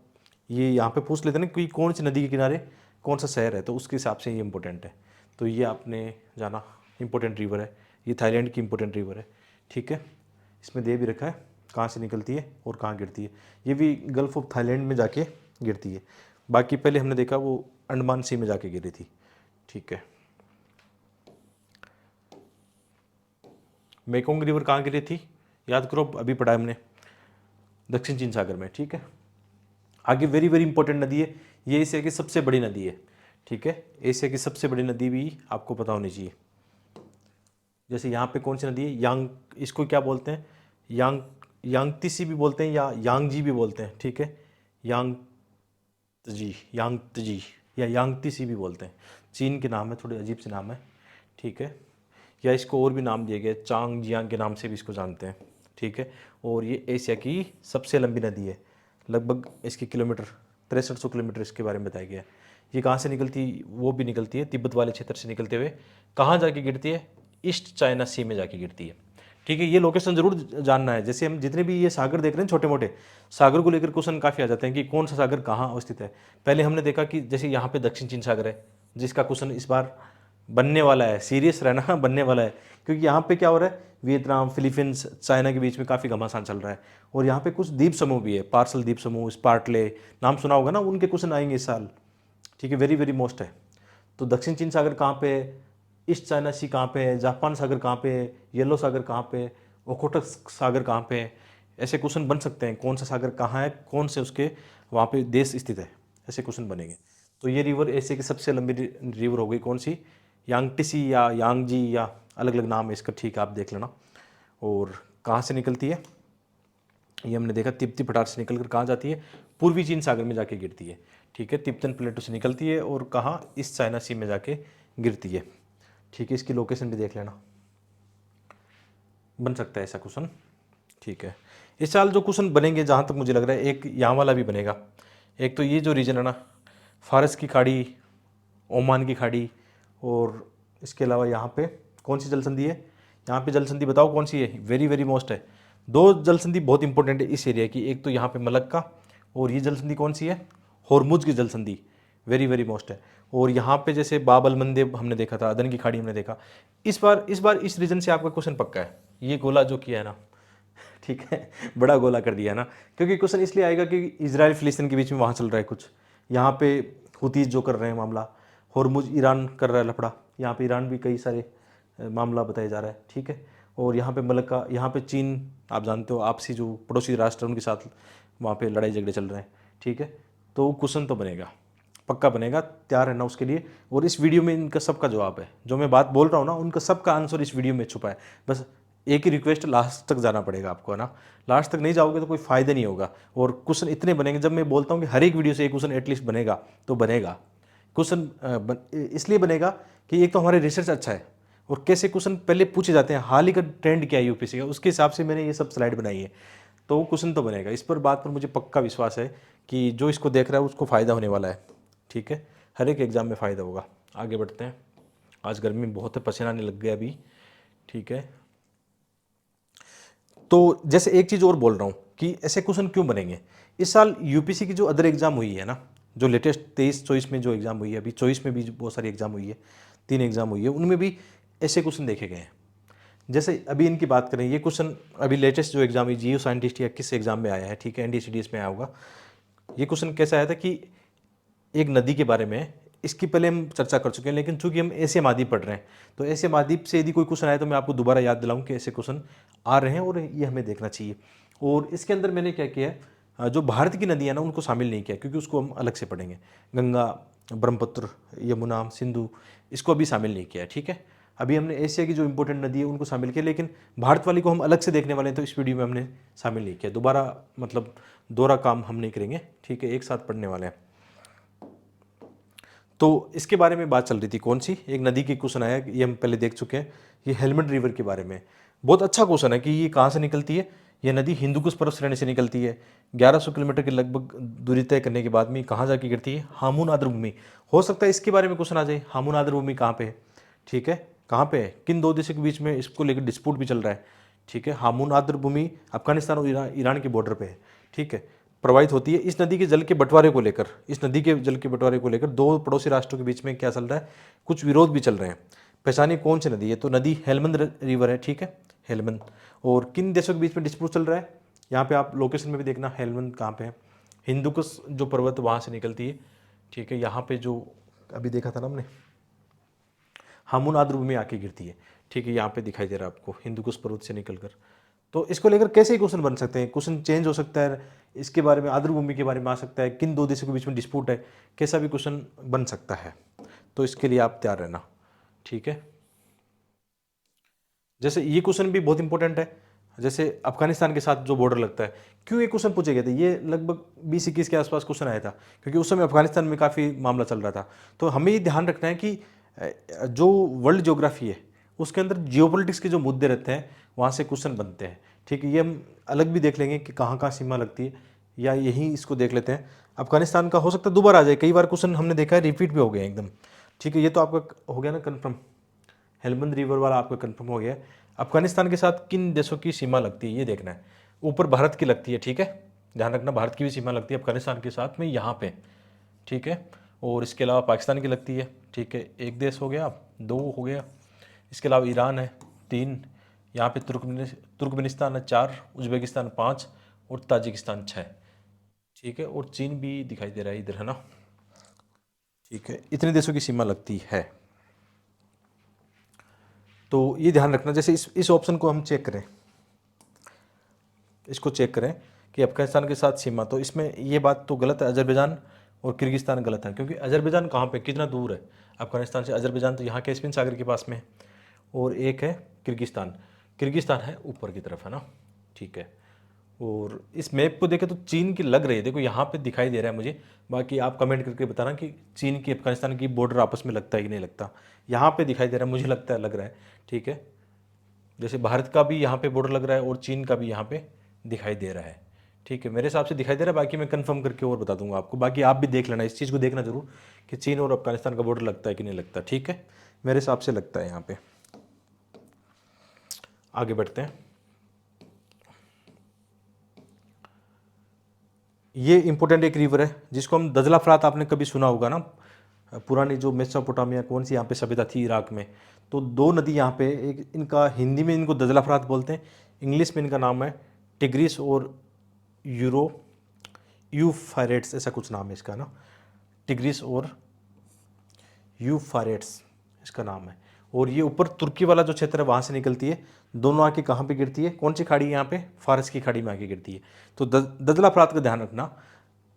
ये यहाँ पे पूछ लेते ना कि कौन सी नदी के किनारे कौन सा शहर है, तो उसके हिसाब से ये इंपॉर्टेंट है। तो ये आपने जाना, इंपॉर्टेंट रिवर है, ये थाईलैंड की इंपॉर्टेंट रिवर है, ठीक है। इसमें दे भी रखा है कहाँ से निकलती है और कहाँ गिरती है, ये भी गल्फ ऑफ थाईलैंड में जाके गिरती है। बाकी पहले हमने देखा वो अंडमान सी में जाके गिरी थी, ठीक है। मेकोंग रिवर कहाँ गिरी थी, याद करो, अभी पढ़ा हमने, दक्षिण चीन सागर में, ठीक है। आगे वेरी वेरी इंपॉर्टेंट नदी है, ये एशिया की सबसे बड़ी नदी है, ठीक है, एशिया की सबसे बड़ी नदी भी आपको पता होनी चाहिए। जैसे यहाँ पे कौन सी नदी है, यांग, इसको क्या बोलते हैं, यांगत्सी भी बोलते हैं या यांगजी भी बोलते हैं, ठीक है, यांगत्जी या यांगत्सी भी बोलते हैं। चीन के नाम है, थोड़े अजीब से नाम है, ठीक है। या इसको और भी नाम दिए गए, चांग जियांग के नाम से भी इसको जानते हैं, ठीक है। और ये एशिया की सबसे लंबी नदी है, लगभग इसके किलोमीटर 6300 किलोमीटर इसके बारे में बताया गया है। ये कहाँ से निकलती, वो भी निकलती है तिब्बत वाले क्षेत्र से निकलते हुए कहाँ जाके गिरती है, ईस्ट चाइना सी में जाके गिरती है, ठीक है। ये लोकेशन जरूर जानना है। जैसे हम जितने भी ये सागर देख रहे हैं छोटे मोटे सागर को लेकर क्वेश्चन काफ़ी आ जाते हैं कि कौन सा सागर कहाँ अवस्थित है। पहले हमने देखा कि जैसे यहाँ पे दक्षिण चीन सागर है, जिसका क्वेश्चन इस बार बनने वाला है, सीरियस रहना बनने वाला है, क्योंकि यहाँ पे क्या हो रहा है, वियतनाम फिलीपींस चाइना के बीच में काफ़ी घमासान चल रहा है। और यहाँ पे कुछ द्वीप समूह भी है, पार्सल द्वीप समूह, स्पार्टले, नाम सुना होगा ना, उनके क्वेश्चन आएंगे इस साल, ठीक है, वेरी वेरी मोस्ट है। तो दक्षिण चीन सागर कहाँ पे है, ईस्ट चाइना सी कहाँ पे है, जापान सागर कहाँ पे है, येलो सागर कहाँ पे है, ओखोटक सागर कहाँ पे है, ऐसे क्वेश्चन बन सकते हैं। कौन सा सागर कहाँ है, कौन से उसके वहाँ पे देश स्थित है, ऐसे क्वेश्चन बनेंगे। तो ये रिवर एशिया की सबसे लंबी रिवर हो गई, कौन सी, यांगत्सी या यांगजी या अलग अलग नाम है इसका, ठीक है, आप देख लेना। और कहाँ से निकलती है, ये हमने देखा तिब्बती पठार से निकलकर कहाँ जाती है, पूर्वी चीन सागर में जाके गिरती है, ठीक है। तिब्बतन प्लेटो से निकलती है और कहाँ, इस चाइना सी में जाके गिरती है, ठीक है। इसकी लोकेशन भी देख लेना, बन सकता है ऐसा क्वेश्चन, ठीक है। इस साल जो क्वेश्चन बनेंगे जहाँ तक मुझे लग रहा है, एक यहाँ वाला भी बनेगा। एक तो ये जो रीजन है ना, फारस की खाड़ी, ओमान की खाड़ी, और इसके अलावा यहाँ पे कौन सी जल संधि है, यहाँ पे जल संधि बताओ कौन सी है, वेरी वेरी मोस्ट है। दो जल संधि बहुत इंपॉर्टेंट है इस एरिया की, एक तो यहाँ पे मलक्का, और ये जल संधि कौन सी है, होर्मुज की जल संधि, वेरी वेरी मोस्ट है। और यहाँ पे जैसे बाब अल मंदेब हमने देखा था, अदन की खाड़ी हमने देखा। इस बार इस रीजन से आपका क्वेश्चन पक्का है, ये गोला जो किया है ना, ठीक है, बड़ा गोला कर दिया है ना, क्योंकि क्वेश्चन इसलिए आएगा कि इजराइल फिलिस्तीन के बीच में वहाँ चल रहा है कुछ, यहाँ पे हुतीज जो कर रहे हैं मामला, होर्मुज ईरान कर रहा है लफड़ा, यहाँ पे ईरान भी कई सारे मामला बताया जा रहा है, ठीक है। और यहाँ पे मलक्का, यहाँ पे चीन, आप जानते हो आपसी जो पड़ोसी राष्ट्र उनके साथ वहाँ पे लड़ाई झगड़े चल रहे हैं, ठीक है। तो क्वेश्चन तो बनेगा, पक्का बनेगा, तैयार रहना उसके लिए। और इस वीडियो में इनका सबका जवाब है, जो मैं बात बोल रहा हूँ ना, उनका सबका आंसर इस वीडियो में छुपा है। बस एक ही रिक्वेस्ट, लास्ट तक जाना पड़ेगा आपको, है ना। लास्ट तक नहीं जाओगे तो कोई फायदा नहीं होगा। और क्वेश्चन इतने बनेंगे, जब मैं बोलता हूँ कि हर एक वीडियो से एक क्वेश्चन एटलीस्ट बनेगा, तो बनेगा क्वेश्चन इसलिए बनेगा कि एक तो हमारे रिसर्च अच्छा है, और कैसे क्वेश्चन पहले पूछे जाते हैं, हाल ही का ट्रेंड क्या है यूपीएससी का, उसके हिसाब से मैंने ये सब स्लाइड बनाई है। तो क्वेश्चन तो बनेगा, इस पर बात पर मुझे पक्का विश्वास है कि जो इसको देख रहा है उसको फ़ायदा होने वाला है, ठीक है। हर एक एग्ज़ाम में फ़ायदा होगा। आगे बढ़ते हैं, आज गर्मी बहुत है, पसीना आने लग गया अभी, ठीक है। तो जैसे एक चीज़ और बोल रहा हूँ कि ऐसे क्वेश्चन क्यों बनेंगे इस साल, यूपीसी की जो अदर एग्जाम हुई है ना, जो लेटेस्ट 23-24 में जो एग्ज़ाम हुई है, अभी 24 में भी बहुत सारी एग्जाम हुई है, 3 एग्जाम हुई है, उनमें भी ऐसे क्वेश्चन देखे गए हैं। जैसे अभी इनकी बात करें, ये क्वेश्चन अभी लेटेस्ट जो एग्जाम हुई जियो साइंटिस्ट या किस एग्जाम में आया है, ठीक है, एनडीसीडीएस में आया होगा। ये क्वेश्चन कैसा आया था कि एक नदी के बारे में, इसकी पहले हम चर्चा कर चुके हैं, लेकिन चूंकि हम एशिया महाद्वीप पढ़ रहे हैं, तो एशिया महाद्वीप से यदि कोई क्वेश्चन आए तो मैं आपको दोबारा याद दिलाऊं कि ऐसे क्वेश्चन आ रहे हैं और ये हमें देखना चाहिए। और इसके अंदर मैंने क्या किया है, जो भारत की नदी है ना उनको शामिल नहीं किया, क्योंकि उसको हम अलग से पढ़ेंगे। गंगा, ब्रह्मपुत्र, यमुना, सिंधु, इसको अभी शामिल नहीं किया है, ठीक है। अभी हमने एशिया की जो इंपॉर्टेंट नदी है उनको शामिल किया, लेकिन भारत वाली को हम अलग से देखने वाले हैं, तो इस वीडियो में हमने शामिल नहीं किया। दोबारा मतलब दोहरा काम हम नहीं करेंगे, ठीक है, एक साथ पढ़ने वाले हैं। तो इसके बारे में बात चल रही थी, कौन सी, एक नदी की क्वेश्चन आया, ये हम पहले देख चुके हैं। ये हेलमंड रिवर के बारे में बहुत अच्छा क्वेश्चन है कि ये कहाँ से निकलती है। यह नदी हिंदुकुश पर्वत श्रेणी से निकलती है, 1100 किलोमीटर के लगभग दूरी तय करने के बाद में कहाँ जाके गिरती है, हामुन आर्द्रभूमि। हो सकता है इसके बारे में क्वेश्चन आ जाए, हामुन आर्द्रभूमि कहाँ पे है, ठीक है, कहाँ पे है, किन दो देशों के बीच में इसको लेकर डिस्प्यूट भी चल रहा है, ठीक है। हामुन आर्द्रभूमि अफगानिस्तान और ईरान के बॉर्डर पे है, ठीक है, प्रवाहित होती है। इस नदी के जल के बंटवारे को लेकर, इस नदी के जल के बंटवारे को लेकर दो पड़ोसी राष्ट्रों के बीच में क्या चल रहा है, कुछ विरोध भी चल रहे हैं। पहचानिए कौन सी नदी है, तो नदी हेलमंद रिवर है, ठीक है, हेलमंद। और किन देशों के बीच में डिस्प्यूट चल रहा है, यहाँ पे आप लोकेशन में भी देखना हेलमंद कहाँ पे है, हिंदुकुश जो पर्वत वहाँ से निकलती है, ठीक है। यहाँ पे जो अभी देखा था ना हमने, हामुन आर्द्रभूमि आके गिरती है, ठीक है, यहाँ पे दिखाई दे रहा है आपको, हिंदुकुश पर्वत से निकलकर। तो इसको लेकर कैसे क्वेश्चन बन सकते हैं, क्वेश्चन चेंज हो सकता है, इसके बारे में आर्द्रभूमि के बारे में आ सकता है, किन दो देशों के बीच में डिस्प्यूट है, कैसा भी क्वेश्चन बन सकता है। तो इसके लिए आप तैयार रहना, ठीक है। जैसे ये क्वेश्चन भी बहुत इंपॉर्टेंट है, जैसे अफगानिस्तान के साथ जो बॉर्डर लगता है, क्यों ये क्वेश्चन पूछे गए थे, ये लगभग 20-21 के आसपास क्वेश्चन आया था, क्योंकि उस समय अफगानिस्तान में काफ़ी मामला चल रहा था। तो हमें ये ध्यान रखना है कि जो वर्ल्ड ज्योग्राफी है उसके अंदर जियोपॉलिटिक्स के जो मुद्दे रहते हैं वहाँ से क्वेश्चन बनते हैं। ठीक है, ये हम अलग भी देख लेंगे कि कहाँ कहाँ सीमा लगती है, या यहीं इसको देख लेते हैं। अफगानिस्तान का हो सकता है दोबारा आ जाए, कई बार क्वेश्चन हमने देखा है रिपीट भी हो गया एकदम। ठीक है, ये तो आपका हो गया ना कन्फर्म, हेलमंद रिवर वाला आपका कंफर्म हो गया। अफगानिस्तान के साथ किन देशों की सीमा लगती है ये देखना है। ऊपर भारत की लगती है, ठीक है, ध्यान रखना भारत की भी सीमा लगती है अफगानिस्तान के साथ में यहाँ पे, ठीक है। और इसके अलावा पाकिस्तान की लगती है, ठीक है, एक देश हो गया, दो हो गया। इसके अलावा ईरान है, तीन। यहाँ पे तुर्कमेनिस्तान है, चार। उज्बेकिस्तान, पाँच। और ताजिकिस्तान, छः। ठीक है, और चीन भी दिखाई दे रहा है इधर, है ना। ठीक है, इतने देशों की सीमा लगती है। तो ये ध्यान रखना, जैसे इस ऑप्शन को हम चेक करें, इसको चेक करें कि अफगानिस्तान के साथ सीमा, तो इसमें ये बात तो गलत है, अजरबैजान और किर्गिस्तान गलत है, क्योंकि अजरबैजान कहाँ पे, कितना दूर है अफगानिस्तान से। अजरबैजान तो यहाँ कैस्पियन सागर के पास में है। और एक है किर्गिस्तान, किर्गिस्तान है ऊपर की तरफ, है ना। ठीक है, और इस मैप को देखें तो चीन की लग रही है, देखो यहाँ पे दिखाई दे रहा है मुझे। बाकी आप कमेंट करके बताना कि चीन की अफगानिस्तान की बॉर्डर आपस में लगता है कि नहीं लगता। यहाँ पे दिखाई दे रहा है, मुझे लगता है लग रहा है। ठीक है, जैसे भारत का भी यहाँ पे बॉर्डर लग रहा है और चीन का भी यहाँ पे दिखाई दे रहा है। ठीक है, मेरे हिसाब से दिखाई दे रहा है, बाकी मैं कंफर्म करके और बता दूंगा आपको। बाकी आप भी देख लेना, इस चीज़ को देखना जरूर कि चीन और अफगानिस्तान का बॉर्डर लगता है कि नहीं लगता। ठीक है, मेरे हिसाब से लगता है यहाँ पे। आगे बढ़ते हैं। ये इंपॉर्टेंट एक रिवर है जिसको हम दजला फरात, आपने कभी सुना होगा ना, पुरानी जो मेसोपोटामिया कौन सी यहाँ पे सभ्यता थी, इराक में। तो दो नदी यहाँ पे, एक इनका हिंदी में इनको दजला फरात बोलते हैं, इंग्लिश में इनका नाम है टिग्रिस और यूफ्रेट्स, ऐसा कुछ नाम है इसका ना, टिग्रिस और यूफ्रेट्स इसका नाम है। और ये ऊपर तुर्की वाला जो क्षेत्र है वहाँ से निकलती है, दोनों आके कहाँ पे गिरती है, कौन सी खाड़ी है यहाँ पे, फारस की खाड़ी में आके गिरती है। तो दजला फरात का ध्यान रखना,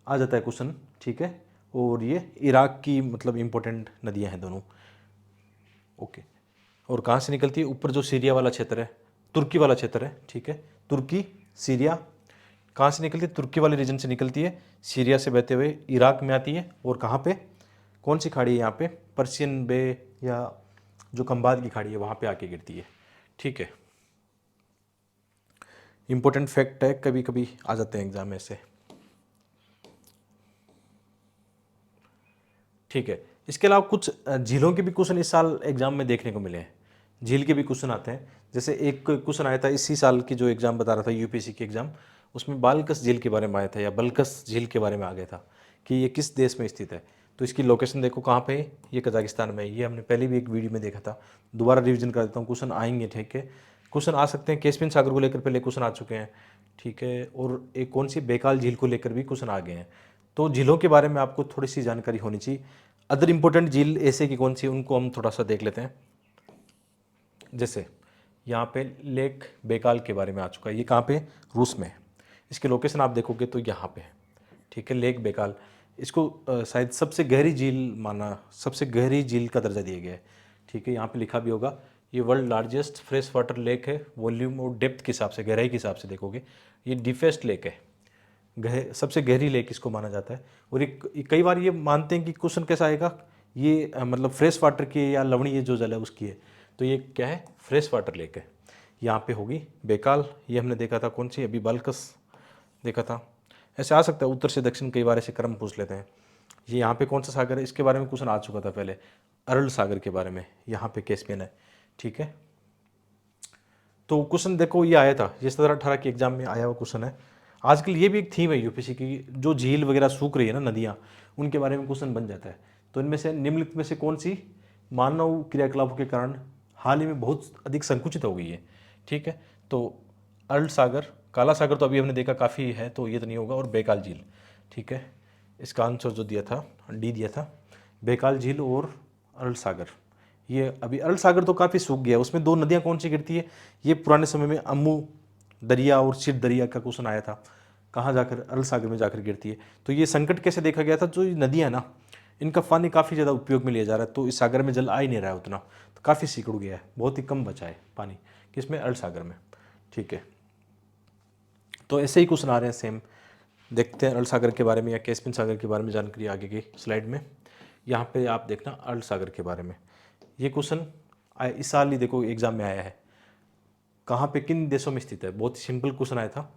आ जाता है क्वेश्चन। ठीक है, और ये इराक की मतलब इंपॉर्टेंट नदियाँ हैं दोनों। ओके, और कहाँ से निकलती है, ऊपर जो सीरिया वाला क्षेत्र है, तुर्की वाला क्षेत्र है। ठीक है, तुर्की, सीरिया, कहाँ से निकलती है, तुर्की वाले रीजन से निकलती है, सीरिया से बहते हुए इराक में आती है, और कहाँ पे, कौन सी खाड़ी है यहाँ पे, पर्शियन बे या जो खंबात की खाड़ी है वहाँ पे आके गिरती है। ठीक है, इंपॉर्टेंट फैक्ट है, कभी कभी आ जाते हैं एग्जाम में से। ठीक है, इसके अलावा कुछ झीलों के भी क्वेश्चन इस साल एग्जाम में देखने को मिले हैं, झील के भी क्वेश्चन आते हैं। जैसे एक क्वेश्चन आया था इसी साल की जो एग्जाम बता रहा था, यूपीएससी की एग्जाम, उसमें बालकस झील के बारे में आया था, या बल्कस झील के बारे में आ गया था कि ये किस देश में स्थित है। तो इसकी लोकेशन देखो कहाँ पे है, ये कजाकिस्तान में है। ये हमने पहले भी एक वीडियो में देखा था, दोबारा रिविजन कर देता हूँ, क्वेश्चन आएंगे। ठीक है, क्वेश्चन आ सकते हैं, कैस्पियन सागर को लेकर पहले क्वेश्चन आ चुके हैं। ठीक है, और एक कौन सी बेकाल झील को लेकर भी क्वेश्चन आ गए हैं। तो झीलों के बारे में आपको थोड़ी सी जानकारी होनी चाहिए। अदर इंपॉर्टेंट झील ऐसे की कौन सी, उनको हम थोड़ा सा देख लेते हैं। जैसे यहाँ पे लेक बेकाल के बारे में आ चुका है, ये कहाँ पे, रूस में है। इसके लोकेशन आप देखोगे तो यहाँ पे है। ठीक है, लेक बेकाल, इसको शायद सबसे गहरी झील माना, सबसे गहरी झील का दर्जा दिया गया है। ठीक है, यहाँ पे लिखा भी होगा, ये world largest fresh water lake है, वॉल्यूम और डेप्थ के हिसाब से, गहराई के हिसाब से देखोगे ये डीपेस्ट लेक है, सबसे गहरी लेक इसको माना जाता है। और कई बार ये मानते हैं कि क्वेश्चन कैसा आएगा, ये मतलब फ्रेश वाटर की या लवणीय जो जल है उसकी है। तो ये क्या है, फ्रेश वाटर लेक है। यहाँ पे होगी बेकाल, ये हमने देखा था कौन सी, अभी बाल्कस देखा था। ऐसे आ सकता है उत्तर से दक्षिण, कई बार ऐसे क्रम पूछ लेते हैं। ये यहाँ पे कौन सा सागर है, इसके बारे में क्वेश्चन आ चुका था पहले, अरल सागर के बारे में, यहाँ पे कैस्पियन है। ठीक है, तो क्वेश्चन देखो ये आया था, ये 17-18 के एग्जाम में आया हुआ क्वेश्चन है। आजकल ये भी एक थीम है यूपीएससी की, जो झील वगैरह सूख रही है ना, नदियाँ, उनके बारे में क्वेश्चन बन जाता है। तो इनमें से निम्नलिखित में से कौन सी मानव क्रियाकलापों के कारण हाल ही में बहुत अधिक संकुचित हो गई है। ठीक है, तो अरल सागर, काला सागर तो अभी हमने देखा काफ़ी है, तो ये तो नहीं होगा, और बेकाल झील। ठीक है, इसका आंसर जो दिया था, डी दिया था, बेकाल झील और अरल सागर। ये अभी अरल सागर तो काफ़ी सूख गया, उसमें दो नदियाँ कौन सी गिरती है, ये पुराने समय में अम्मू दरिया और सिर दरिया का क्वेश्चन आया था, कहाँ जाकर, अरल सागर में जाकर गिरती है। तो ये संकट कैसे देखा गया था, जो नदियाँ ना, इनका पानी काफ़ी ज़्यादा उपयोग में लिया जा रहा है, तो इस सागर में जल आ ही नहीं रहा है उतना, तो काफ़ी सिकुड़ गया है, बहुत ही कम बचा है पानी, किसमें, अरल सागर में। ठीक है, तो ऐसे ही क्वेश्चन आ रहे हैं सेम। देखते हैं अरल सागर के बारे में या कैस्पियन सागर के बारे में जानकारी आगे की स्लाइड में। यहाँ पे आप देखना अरल सागर के बारे में, ये क्वेश्चन इस साल ही देखो एग्जाम में आया है। कहाँ पे किन देशों में स्थित है, बहुत सिंपल क्वेश्चन आया था।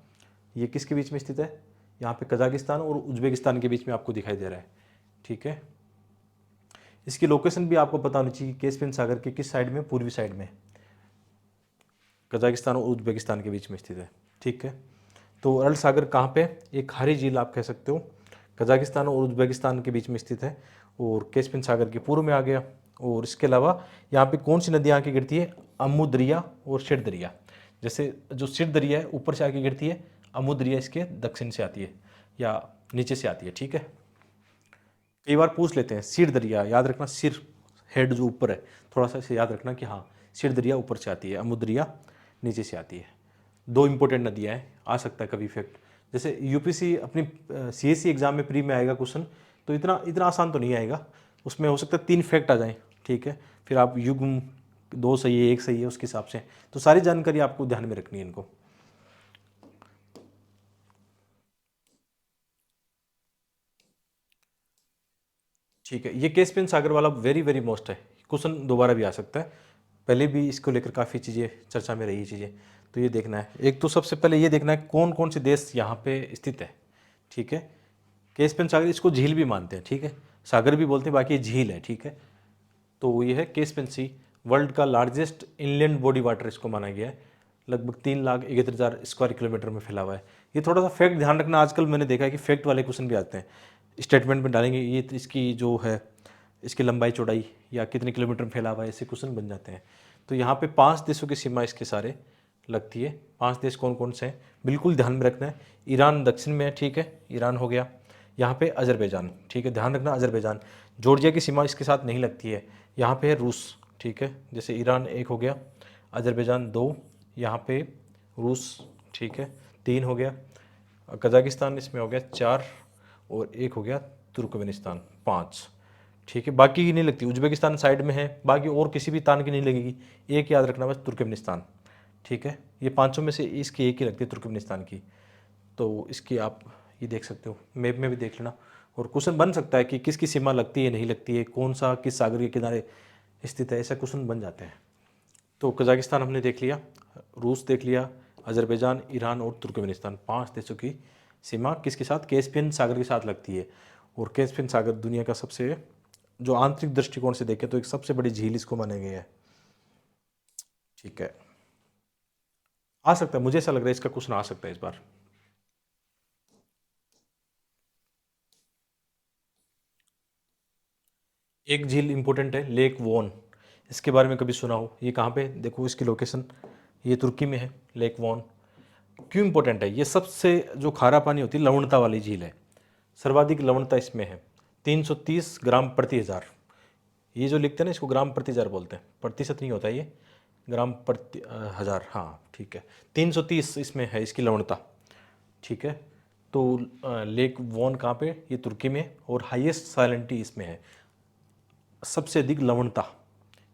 ये किसके बीच में स्थित है, यहाँ पे कजाकिस्तान और उज्बेकिस्तान के बीच में आपको दिखाई दे रहा है। ठीक है, इसकी लोकेशन भी आपको पता होनी चाहिए, कैस्पियन सागर के किस साइड में, पूर्वी साइड में, कजाकिस्तान और उज्बेकिस्तान के बीच में स्थित है। ठीक है, तो अरल सागर कहाँ पे, एक खारी झील आप कह सकते हो, कजाकिस्तान और उज्बेकिस्तान के बीच में स्थित है और कैस्पियन सागर के पूर्व में आ गया। और इसके अलावा यहाँ पे कौन सी नदियाँ आके गिरती है, अमू दरिया और सिर दरिया। जैसे जो सिर दरिया है ऊपर से आके गिरती है, अमू दरिया इसके दक्षिण से आती है या नीचे से आती है। ठीक है, कई बार पूछ लेते हैं सिर दरिया, याद रखना सिर, हेड जो ऊपर है, थोड़ा सा इसे याद रखना कि हाँ सिर दरिया ऊपर से आती है, अमू दरिया नीचे से आती है। दो इंपॉर्टेंट नदियाँ हैं, आ सकता है कभी फैक्ट। जैसे यूपीसी अपनी सीएससी एग्जाम में प्री में आएगा क्वेश्चन, तो इतना इतना आसान तो नहीं आएगा, उसमें हो सकता है 3 फैक्ट आ जाएं। ठीक है, फिर आप युग्म 2 सही है 1 सही है उसके हिसाब से, तो सारी जानकारी आपको ध्यान में रखनी है इनको। ठीक है, ये कैस्पियन सागर वाला वेरी वेरी मोस्ट है, क्वेश्चन दोबारा भी आ सकता है, पहले भी इसको लेकर काफ़ी चीज़ें चर्चा में रही चीज़ें। तो ये देखना है, एक तो सबसे पहले ये देखना है कौन कौन से देश यहाँ पे स्थित है। ठीक है, कैस्पियन सागर, इसको झील भी मानते हैं। ठीक है, सागर भी बोलते हैं, बाकी ये झील है। ठीक है, तो ये है कैस्पियन सी, वर्ल्ड का लार्जेस्ट इनलैंड बॉडी वाटर इसको माना गया है, लगभग 3,71,000 स्क्वायर किलोमीटर में फैला हुआ है। ये थोड़ा सा फैक्ट ध्यान रखना, आजकल मैंने देखा है कि फैक्ट वाले क्वेश्चन भी आते हैं, स्टेटमेंट में डालेंगे ये तो इसकी जो है इसकी लंबाई चौड़ाई या कितने किलोमीटर में फैला हुआ है, ऐसे क्वेश्चन बन जाते हैं। तो यहाँ पे 5 देशों की सीमा इसके सारे लगती है। 5 देश कौन कौन से हैं बिल्कुल ध्यान में रखना है। ईरान दक्षिण में है, ठीक है, ईरान हो गया। यहाँ पे अजरबैजान, ठीक है, ध्यान रखना अजरबैजान। जॉर्जिया की सीमा इसके साथ नहीं लगती है। यहाँ पे है रूस, ठीक है, जैसे ईरान 1 हो गया, अजरबैजान 2, यहाँ पे रूस, ठीक है, 3 हो गया, कजाकिस्तान इसमें हो गया 4 और 1 हो गया तुर्कमेनिस्तान 5। ठीक है, बाकी की नहीं लगती, उज्बेकिस्तान साइड में है, बाकी और किसी भी तान की नहीं लगेगी, एक याद रखना बस तुर्कमेनिस्तान। ठीक है, ये 500 में से इसकी एक ही लगती है तुर्कमेनिस्तान की। तो इसकी आप ये देख सकते हो, मैप में भी देख लेना। और क्वेश्चन बन सकता है कि किसकी सीमा लगती है नहीं लगती है, कौन सा किस सागर के किनारे स्थित है, ऐसा क्वेश्चन बन जाते हैं। तो कजाकिस्तान हमने देख लिया, रूस देख लिया, अजरबैजान, ईरान और तुर्कमेनिस्तान, 5 देशों की सीमा किसके साथ, कैस्पियन सागर के साथ लगती है। और कैस्पियन सागर दुनिया का सबसे, जो आंतरिक दृष्टिकोण से देखें तो एक सबसे बड़ी झील इसको माना गया है। ठीक है, आ सकता है, मुझे ऐसा लग रहा है इसका क्वेश्चन आ सकता है इस बार। एक झील इंपॉर्टेंट है, लेक वॉन, इसके बारे में कभी सुना हो, ये कहाँ पे, देखो इसकी लोकेशन, ये तुर्की में है लेक वॉन। क्यों इंपॉर्टेंट है, ये सबसे जो खारा पानी होती है लवणता वाली झील है, सर्वाधिक लवणता इसमें है, 330 ग्राम प्रति हज़ार। ये जो लिखते हैं ना इसको ग्राम प्रति हज़ार बोलते हैं, प्रतिशत नहीं होता ये, ग्राम प्रति हज़ार, हाँ ठीक है, 330 इसमें है इसकी लवणता। ठीक है, तो लेक वॉन कहाँ पे, ये तुर्की में, और हाईएस्ट सैलिनिटी इसमें है, सबसे अधिक लवणता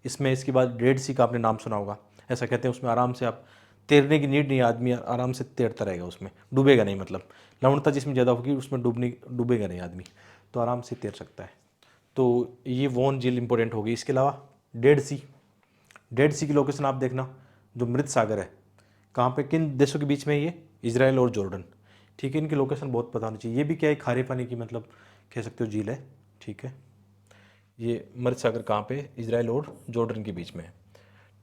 इसमें। इसके बाद डेड सी का आपने नाम सुना होगा, ऐसा कहते हैं उसमें आराम से आप तैरने की नीड नहीं, आदमी आराम से तैरता रहेगा उसमें, डूबेगा नहीं, मतलब लवणता जिसमें ज़्यादा होगी उसमें डूबेगा नहीं आदमी, तो आराम से तैर सकता है। तो ये वॉन झील इंपॉर्टेंट होगी। इसके अलावा डेड सी, डेड सी की लोकेशन आप देखना, जो मृत सागर है, कहाँ पे, किन देशों के बीच में है ये, इजराइल और जॉर्डन। ठीक है, इनकी लोकेशन बहुत पता होनी चाहिए। ये भी क्या है, खारे पानी की मतलब कह सकते हो झील है। ठीक है, ये मृत सागर कहाँ पे, इजराइल और जॉर्डन के बीच में है।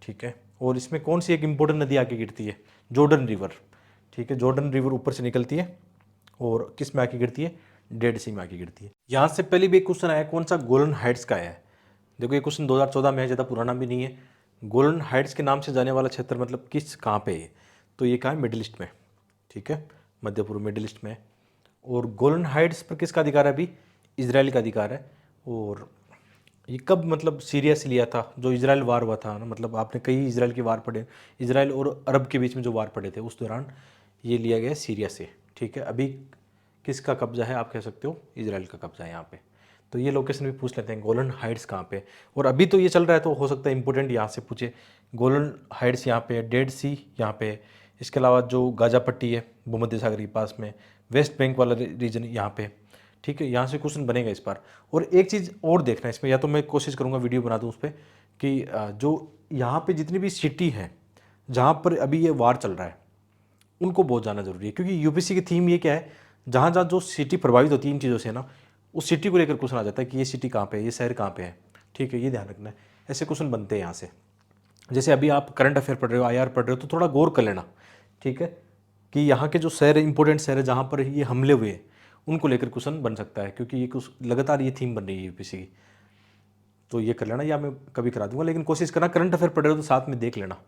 ठीक है, और इसमें कौन सी एक इंपॉर्टेंट नदी आके गिरती है, जॉर्डन रिवर। ठीक है, जॉर्डन रिवर ऊपर से निकलती है और किस में आके गिरती है, डेड सी में आके गिरती है। यहाँ से पहले भी एक क्वेश्चन आया, कौन सा, गोलन हाइट्स का है। देखो ये क्वेश्चन 2014 में है, ज़्यादा पुराना भी नहीं है। गोलन हाइट्स के नाम से जाने वाला क्षेत्र मतलब किस, कहाँ पे है, तो ये कहाँ है, मिडिल ईस्ट में। ठीक है, मध्य पूर्व मिडिल ईस्ट में। और गोलन हाइट्स पर किसका अधिकार है, अभी इजराइल का अधिकार है। और ये कब मतलब सीरिया से लिया था, जो इजराइल वार हुआ था ना, मतलब आपने कई इजराइल के वार पढ़े, इजराइल और अरब के बीच में जो वार पड़े थे उस दौरान ये लिया गया सीरिया से। ठीक है, अभी किसका कब्जा है, आप कह सकते हो इजराइल का कब्जा है यहाँ पे। तो ये लोकेशन भी पूछ लेते हैं, गोलन हाइट्स कहाँ पे, और अभी तो ये चल रहा है तो हो सकता है इंपॉर्टेंट यहाँ से पूछे। गोलन हाइट्स यहाँ पे, डेड सी यहाँ पे, इसके अलावा जो गाजा पट्टी है भूमध्य सागर के पास में, वेस्ट बैंक वाला रीजन यहाँ पे, ठीक है, यहाँ से क्वेश्चन बनेगा इस बार। और एक चीज़ और देखना है इसमें, या तो मैं कोशिश करूँगा वीडियो बना दूँ उस पर कि जो यहाँ पे जितनी भी सिटी हैं जहाँ पर अभी ये वार चल रहा है उनको बहुत जाना जरूरी है, क्योंकि यूपीसी की थीम ये क्या है, जहाँ जहाँ जो सिटी प्रभावित होती है इन चीज़ों से ना, उस सिटी को लेकर क्वेश्चन आ जाता है कि ये सिटी कहाँ पे है, ये शहर कहाँ पे है, ठीक है, ये ध्यान रखना है। ऐसे क्वेश्चन बनते हैं यहाँ से। जैसे अभी आप करंट अफेयर पढ़ रहे हो, आईआर पढ़ रहे हो, तो थोड़ा गौर कर लेना, ठीक है, कि यहाँ के जो शहर है, इंपॉर्टेंट शहर है जहाँ पर ये हमले हुए हैं, उनको लेकर क्वेश्चन बन सकता है, क्योंकि ये कुछ लगातार ये थीम बन रही है यूपीसी की। तो ये कर लेना, या मैं कभी करा दूंगा, लेकिन कोशिश करना करंट अफेयर पढ़ रहे हो तो साथ में देख लेना।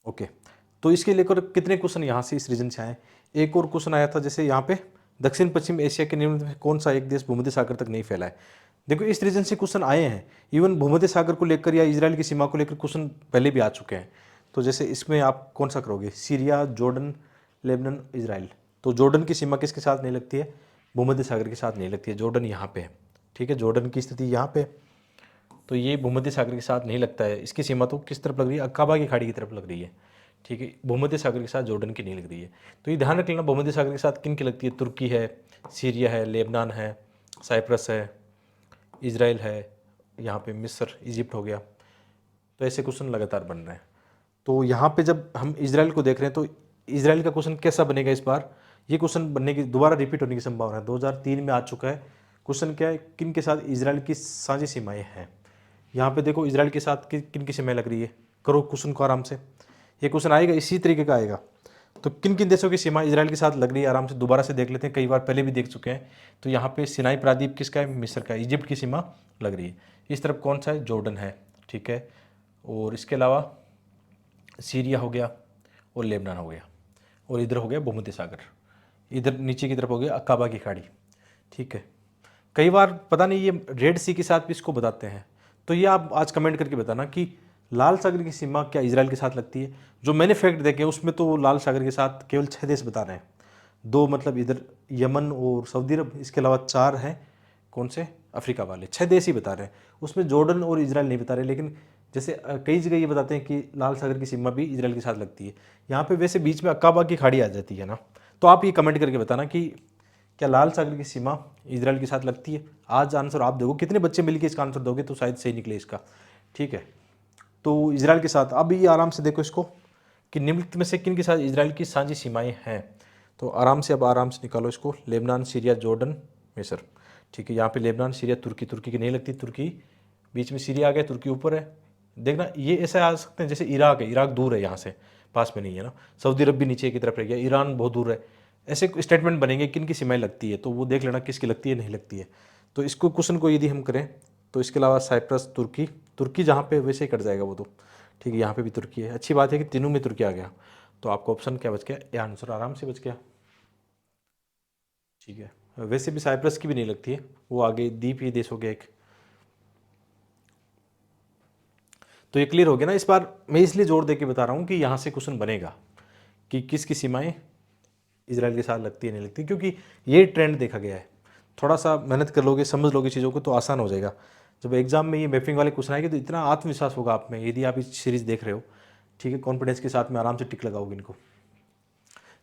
ओके, तो इसके लेकर कितने क्वेश्चन यहाँ से इस रीजन से आए। एक और क्वेश्चन आया था, जैसे यहाँ पे दक्षिण पश्चिम एशिया के निम्न में कौन सा एक देश भूमध्य सागर तक नहीं फैला है। देखो इस रीजन से क्वेश्चन आए हैं, इवन भूमध्य सागर को लेकर या इजराइल की सीमा को लेकर क्वेश्चन पहले भी आ चुके हैं। तो जैसे इसमें आप कौन सा करोगे, सीरिया, जॉर्डन, लेबनान, इजराइल। तो जॉर्डन की सीमा किसके साथ नहीं लगती है, भूमध्य सागर के साथ नहीं लगती है, जॉर्डन यहाँ पे है, ठीक है, जॉर्डन की स्थिति यहाँ पे, तो ये भूमध्य सागर के साथ नहीं लगता है। इसकी सीमा तो किस तरफ लग रही है, अकाबा की खाड़ी की तरफ लग रही है, ठीक है, भूमध्य सागर के साथ जॉर्डन की नहीं लग रही है। तो ये ध्यान रख लेना, भूमध्य सागर के साथ किन की लगती है, तुर्की है, सीरिया है, लेबनान है, साइप्रस है, इजराइल है, यहाँ पे मिस्र, इजिप्ट हो गया। तो ऐसे क्वेश्चन लगातार बन रहे हैं। तो यहाँ पे जब हम इजराइल को देख रहे हैं तो इजराइल का क्वेश्चन कैसा बनेगा इस बार, ये क्वेश्चन बनने की दोबारा रिपीट होने की संभावना है। 2003 में आ चुका है क्वेश्चन, क्या है, किन के साथ इजराइल की साझी सीमाएं हैं। यहाँ पे देखो इजराइल के साथ किन की सीमाएं लग रही है, करो क्वेश्चन को आराम से, ये क्वेश्चन आएगा इसी तरीके का आएगा। तो किन किन देशों की सीमा इजराइल के साथ लग रही है, आराम से दोबारा से देख लेते हैं, कई बार पहले भी देख चुके हैं। तो यहाँ पे सिनाई प्रायद्वीप किसका है, मिस्र का है, इजिप्ट की सीमा लग रही है। इस तरफ कौन सा है, जॉर्डन है, ठीक है, और इसके अलावा सीरिया हो गया और लेबनान हो गया, और इधर हो गया भूमध्य सागर, इधर नीचे की तरफ हो गया अकाबा की खाड़ी, ठीक है। कई बार पता नहीं ये रेड सी के साथ भी इसको बताते हैं, तो ये आप आज कमेंट करके बताना कि लाल सागर की सीमा क्या इजराइल के साथ लगती है। जो मैंने फैक्ट देखे उसमें तो लाल सागर के साथ केवल 6 देश बता रहे हैं, 2 मतलब इधर यमन और सऊदी अरब, इसके अलावा 4 हैं कौन से, अफ्रीका वाले, 6 देश ही बता रहे हैं। उसमें जॉर्डन और इजराइल नहीं बता रहे, लेकिन जैसे कई जगह ये बताते हैं कि लाल सागर की सीमा भी इजराइल के साथ लगती है। यहाँ पे वैसे बीच में अकाबा की खाड़ी आ जाती है ना, तो आप ये कमेंट करके बताना कि क्या लाल सागर की सीमा इजराइल के साथ लगती है। आज आंसर आप देखो कितने बच्चे मिलकर इसका आंसर दोगे तो शायद सही निकले इसका, ठीक है। तो इजराइल के साथ अब ये आराम से देखो इसको कि निम्नलिखित में से किन के साथ इजराइल की साझी सीमाएं हैं। तो आराम से अब आराम से निकालो इसको, लेबनान, सीरिया, जॉर्डन, मिस्र, ठीक है। यहाँ पे लेबनान, सीरिया, तुर्की, तुर्की की नहीं लगती, तुर्की बीच में, सीरिया आ गया, तुर्की ऊपर है। देखना ये ऐसे आ सकते हैं जैसे इराक है, इराक दूर है यहाँ से, पास में नहीं है ना। सऊदी अरब भी नीचे की तरफ रह गया, ईरान बहुत दूर है। ऐसे स्टेटमेंट बनेंगे किन की सीमाएं लगती है, तो वो देख लेना किसकी लगती है नहीं लगती है। तो इसको क्वेश्चन को यदि हम करें तो इसके अलावा साइप्रस, तुर्की, तुर्की जहाँ पे वैसे ही कट जाएगा वो तो, ठीक है। यहाँ पे भी तुर्की है, अच्छी बात है कि तीनों में तुर्की आ गया। तो आपका ऑप्शन क्या बच गया, ये आंसर आराम से बच गया, ठीक है। वैसे भी साइप्रस की भी नहीं लगती है, वो आगे द्वीप ही देश हो गया एक। तो ये क्लियर हो गया ना। इस बार मैं इसलिए जोर दे के बता रहा हूँ कि यहाँ से क्वेश्चन बनेगा कि किसकी सीमाएं इजराइल के साथ लगती है नहीं लगती, क्योंकि ये ट्रेंड देखा गया है। थोड़ा सा मेहनत कर लोगे, समझ लोगे चीज़ों को तो आसान हो जाएगा। जब एग्जाम में ये मैपिंग वाले क्वेश्चन आएंगे तो इतना आत्मविश्वास होगा आप में, यदि आप इस सीरीज देख रहे हो, ठीक है, कॉन्फिडेंस के साथ में आराम से टिक लगाओगे इनको।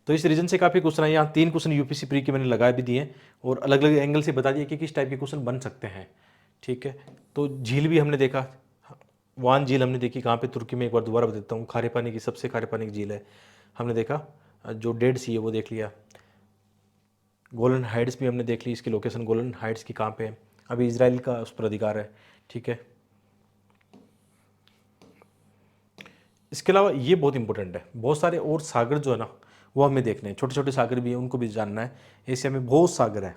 तो इस रीजन से काफ़ी क्वेश्चन है, यहाँ 3 क्वेश्चन यूपीसी प्री के मैंने लगा भी दिए और अलग अलग एंगल से बता दिया कि किस टाइप के क्वेश्चन बन सकते हैं, ठीक है। तो झील भी हमने देखा, वान झील हमने देखी कहाँ पे, तुर्की में, एक बार दोबारा बता देता हूँ, खारे पानी की, सबसे खारे पानी की झील है, हमने देखा। जो डेड सी है वो देख लिया। गोलन हाइट्स भी हमने देख ली, इसकी लोकेशन गोलन हाइट्स की कहाँ पे है, अभी इजराइल का उस पर अधिकार है, ठीक है। इसके अलावा ये बहुत इंपॉर्टेंट है, बहुत सारे और सागर जो है ना वो हमें देखने हैं, छोटे छोटे सागर भी है उनको भी जानना है। एशिया में बहुत सागर है,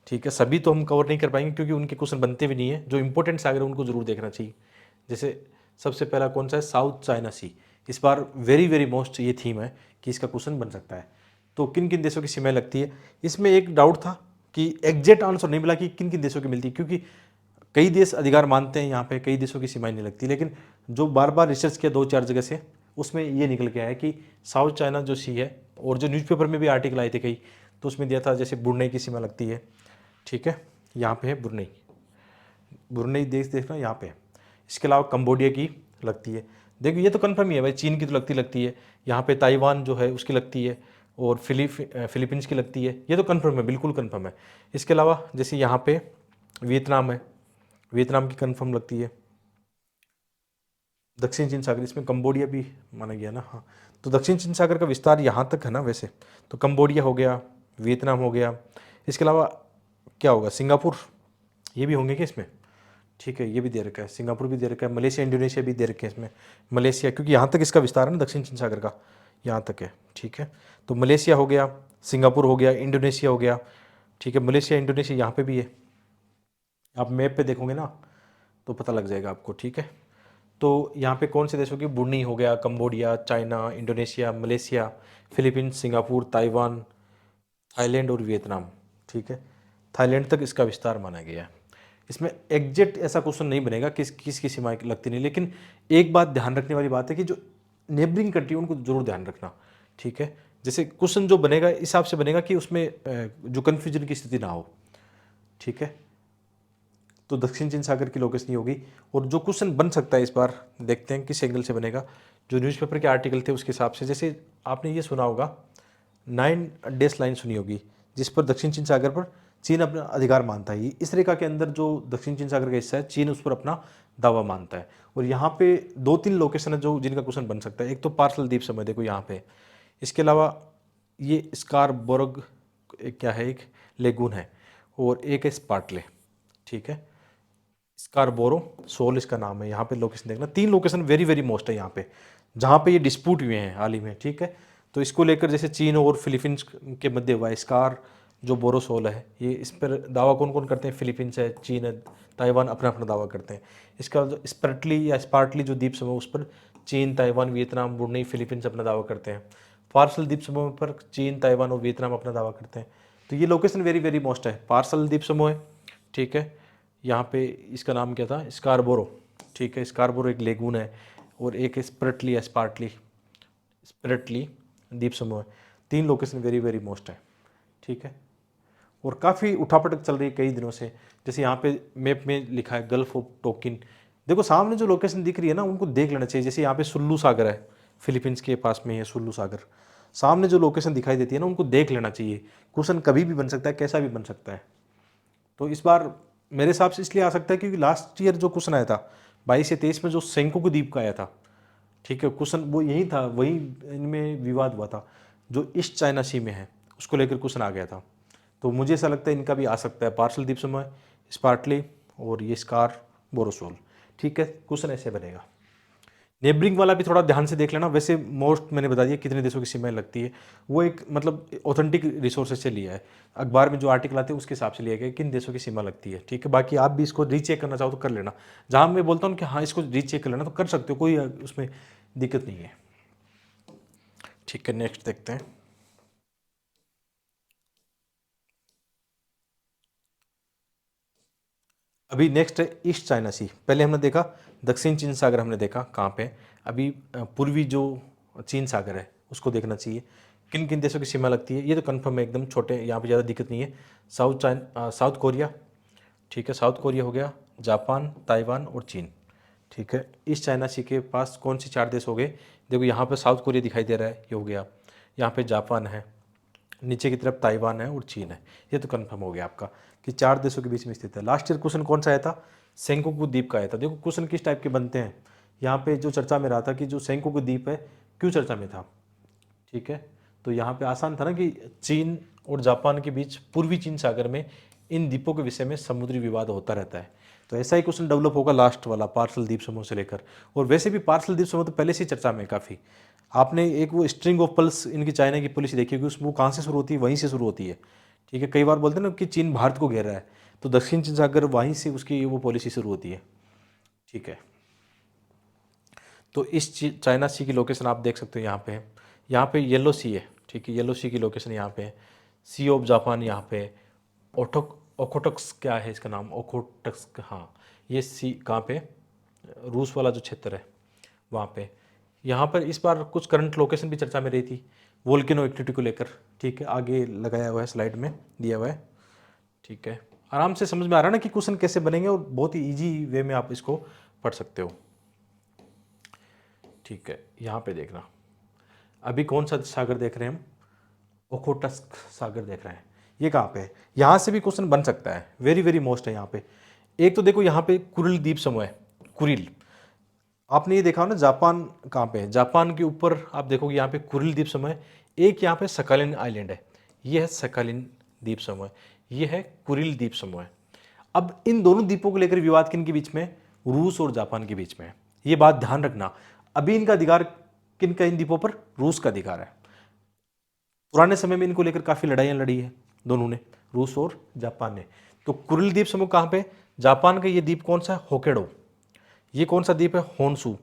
ठीक है, सभी तो हम कवर नहीं कर पाएंगे क्योंकि उनके क्वेश्चन बनते भी नहीं है। जो इंपॉर्टेंट सागर है उनको जरूर देखना चाहिए। जैसे सबसे पहला कौन सा है, साउथ चाइना सी। इस बार वेरी वेरी मोस्ट ये थीम है कि इसका क्वेश्चन बन सकता है। तो किन किन देशों की सीमाएं लगती है, इसमें एक डाउट था कि एग्जैक्ट आंसर नहीं मिला कि किन किन देशों की मिलती है, क्योंकि कई देश अधिकार मानते हैं यहाँ पे, कई देशों की सीमाएं नहीं लगती। लेकिन जो बार बार रिसर्च किया 2-4 जगह से, उसमें ये निकल के आया कि साउथ चाइना जो सी है, और जो न्यूज़पेपर में भी आर्टिकल आए थे कई, तो उसमें दिया था जैसे ब्रुनई की सीमा लगती है, ठीक है, यहाँ पे है ब्रुनई, ब्रुनई देश देखना यहाँ पे है। इसके अलावा कंबोडिया की लगती है। देखो ये तो कन्फर्म ही है भाई, चीन की तो लगती है, यहाँ पे ताइवान जो है उसकी लगती है, और फिलीपींस की लगती है, ये तो कन्फर्म है, बिल्कुल कन्फर्म है। इसके अलावा जैसे यहाँ पे वियतनाम है, वियतनाम की कन्फर्म लगती है। दक्षिण चीन सागर, इसमें कंबोडिया भी माना गया ना, हाँ। तो दक्षिण चीन सागर का विस्तार यहाँ तक है ना वैसे। तो कंबोडिया हो गया, वियतनाम हो गया। इसके अलावा क्या होगा, सिंगापुर, ये भी होंगे क्या इसमें? ठीक है, ये भी दे रखा है, सिंगापुर भी दे रखा है, मलेशिया इंडोनेशिया भी दे रखे हैं इसमें। मलेशिया, क्योंकि यहाँ तक इसका विस्तार है ना दक्षिण चीन सागर का, यहाँ तक है। ठीक है, तो मलेशिया हो गया, सिंगापुर हो गया, इंडोनेशिया हो गया। ठीक है, मलेशिया इंडोनेशिया यहाँ पे भी है, आप मैप पे देखोगे ना तो पता लग जाएगा आपको। ठीक है, तो यहाँ पे कौन से देशों की, ब्रुनेई हो गया, Cambodia, China, Indonesia, Malaysia, Philippines, Singapore, Taiwan, Thailand और वियतनाम। ठीक है, थाईलैंड तक इसका विस्तार माना गया है। इसमें एग्जैक्ट ऐसा क्वेश्चन नहीं बनेगा किस किस की सीमाएं लगती नहीं, लेकिन एक बात ध्यान रखने वाली बात है कि जो नेबरिंग कंट्री उनको जरूर ध्यान रखना। ठीक है, जैसे क्वेश्चन जो बनेगा इस हिसाब से बनेगा कि उसमें जो कन्फ्यूजन की स्थिति ना हो। ठीक है, तो दक्षिण चीन सागर की लोकेशन होगी। और जो क्वेश्चन बन सकता है इस बार, देखते हैं किस एंगल से बनेगा। जो न्यूज़पेपर के आर्टिकल थे उसके हिसाब से, जैसे आपने ये सुना होगा 9 डेस लाइन सुनी होगी, जिस पर दक्षिण चीन सागर पर चीन अपना अधिकार मानता है। इस रेखा के अंदर जो दक्षिण चीन सागर का हिस्सा है, चीन उस पर अपना दावा मानता है। और यहाँ पे 2-3 लोकेशन है जो जिनका क्वेश्चन बन सकता है। एक तो पार्सल द्वीप समूह, देखो यहाँ पे। इसके अलावा ये स्कारबोरग, क्या है, एक लेगून है, और एक है स्पार्टले। ठीक है, स्कारबोरो सोल इसका नाम है। यहाँ पे लोकेशन देखना, 3 लोकेशन वेरी वेरी मोस्ट है यहाँ पे, जहाँ पे ये डिस्प्यूट हुए हैं हाल ही में। ठीक है, तो इसको लेकर जैसे चीन और फिलीपींस के मध्य हुआ स्कार जो बोरोसोल है, ये इस पर दावा कौन कौन करते हैं, फिलीपींस है, चीन है, ताइवान अपना अपना दावा करते हैं। इसका जो स्पर्टली या स्पार्टली जो द्वीप समूह, उस पर चीन, ताइवान, वियतनाम, ब्रुनेई, फिलीपींस अपना दावा करते हैं। पार्सल द्वीप समूह पर चीन, ताइवान और वियतनाम अपना दावा करते हैं। तो ये लोकेशन वेरी वेरी मोस्ट है, पार्सल द्वीप समूह है। ठीक है, यहाँ पे इसका नाम क्या था, स्कारबोरो। ठीक है, स्कारबोरो एक लेगून है, और एक स्प्रेटली या स्प्रेटली द्वीप समूह है। 3 लोकेशन वेरी वेरी मोस्ट है। ठीक है, और काफ़ी उठापटक चल रही है कई दिनों से। जैसे यहाँ पे मैप में लिखा है गल्फ ऑफ टोकिन, देखो सामने जो लोकेशन दिख रही है ना उनको देख लेना चाहिए। जैसे यहाँ पे सुल्लू सागर है, फिलीपींस के पास में है सुल्लू सागर। सामने जो लोकेशन दिखाई देती है ना उनको देख लेना चाहिए। क्वेश्चन कभी भी बन सकता है, कैसा भी बन सकता है। तो इस बार मेरे हिसाब से इसलिए आ सकता है क्योंकि लास्ट ईयर जो क्वेश्चन आया था 22 या 23 में, जो सेंकोकू द्वीप का आया था। ठीक है, क्वेश्चन वो यही था, वही इनमें विवाद हुआ था, जो ईस्ट चाइना सी में है, उसको लेकर क्वेश्चन आ गया था। तो मुझे ऐसा लगता है इनका भी आ सकता है, पार्सल द्वीप समूह, स्पार्टली और ये स्कार बोरोसोल। ठीक है, क्वेश्चन ऐसे बनेगा। नेबरिंग वाला भी थोड़ा ध्यान से देख लेना। वैसे मोस्ट मैंने बता दिया कितने देशों की सीमाएं लगती है, वो एक मतलब ऑथेंटिक रिसोर्सेज से लिया है, अखबार में जो आर्टिकल आते हैं उसके हिसाब से लिया गया किन देशों की सीमा लगती है। ठीक है, बाकी आप भी इसको रीचेक करना चाहो तो कर लेना। जहाँ मैं बोलता हूँ कि हाँ इसको रीचेक कर लेना, तो कर सकते हो, कोई उसमें दिक्कत नहीं है। ठीक है, नेक्स्ट देखते हैं। अभी नेक्स्ट है ईस्ट चाइना सी। पहले हमने देखा दक्षिण चीन सागर, हमने देखा कहाँ पे। अभी पूर्वी जो चीन सागर है उसको देखना चाहिए, किन किन देशों की सीमा लगती है। ये तो कंफर्म है एकदम, छोटे यहाँ पे ज़्यादा दिक्कत नहीं है। South Korea. ठीक है, साउथ कोरिया हो गया, जापान, ताइवान और चीन। ठीक है, ईस्ट चाइना सी के पास कौन से 4 देश हो गए, देखो यहाँ पे साउथ कोरिया दिखाई दे रहा है, ये हो गया। यहाँ पे जापान है, नीचे की तरफ ताइवान है और चीन है। ये तो कंफर्म हो गया आपका कि 4 देशों के बीच में स्थित है। लास्ट ईयर क्वेश्चन कौन सा आया था, सेंकाकू द्वीप का आया था। देखो क्वेश्चन किस टाइप के बनते हैं, यहाँ पे जो चर्चा में रहा था कि जो सेंकाकू द्वीप है क्यों चर्चा में था। ठीक है, तो यहाँ पे आसान था ना कि चीन और जापान के बीच पूर्वी चीन सागर में इन द्वीपों के विषय में समुद्री विवाद होता रहता है। तो ऐसा ही क्वेश्चन डेवलप होगा लास्ट वाला, पार्सल द्वीप समूह से लेकर। और वैसे भी पार्सल द्वीप समूह तो पहले से ही चर्चा में काफ़ी। आपने एक वो स्ट्रिंग ऑफ पल्स इनकी चाइना की पॉलिसी देखी होगी, वो कहाँ से शुरू होती है, वहीं से शुरू होती है। ठीक है, कई बार बोलते हैं ना कि चीन भारत को घेर रहा है, तो दक्षिण चीन सागर वहीं से उसकी वो पॉलिसी शुरू होती है। ठीक है, तो इस चाइना सी की लोकेशन आप देख सकते हो, यहाँ पे है, यहाँ पे येलो सी है। ठीक है, येलो सी की लोकेशन यहाँ पे है, सी ऑफ जापान यहाँ पे, ओखोटक्स क्या है इसका नाम, ओखोटक्स, हाँ ये सी कहाँ पे, रूस वाला जो क्षेत्र है वहाँ पे। यहाँ पर इस बार कुछ करंट लोकेशन भी चर्चा में रही थी वोल्केनो एक्टिविटी को लेकर। ठीक है, आगे लगाया हुआ है, स्लाइड में दिया हुआ है। ठीक है, आराम से समझ में आ रहा है ना कि क्वेश्चन कैसे बनेंगे, और बहुत ही ईजी वे में आप इसको पढ़ सकते हो। ठीक है, यहाँ पे देखना, अभी कौन सा सागर देख रहे हैं हम, ओखोटस्क सागर देख रहे हैं। ये कहाँ पे है, यहाँ से भी क्वेश्चन बन सकता है, वेरी वेरी मोस्ट है यहाँ पे। एक तो देखो यहाँ पे कुरिल द्वीप समूह है, कुरिल, आपने ये देखा हो ना जापान कहाँ पे है, जापान के ऊपर आप देखोगे यहाँ पे कुरिल द्वीप समूह है। एक यहाँ पे सकालिन आइलैंड है, ये है सकालिन द्वीप समूह, ये है कुरिल द्वीप समूह है। अब इन दोनों द्वीपों को लेकर विवाद किन के बीच में, रूस और जापान के बीच में है। ये बात ध्यान रखना, अभी इनका अधिकार किन का, इन द्वीपों पर रूस का अधिकार है। पुराने समय में इनको लेकर काफी लड़ाइयां लड़ी है दोनों ने, रूस और जापान ने। तो कुरिल द्वीप समूह कहाँ पे, जापान का ये द्वीप कौन सा है, होकेडो। ये कौन सा द्वीप है, होन्सू।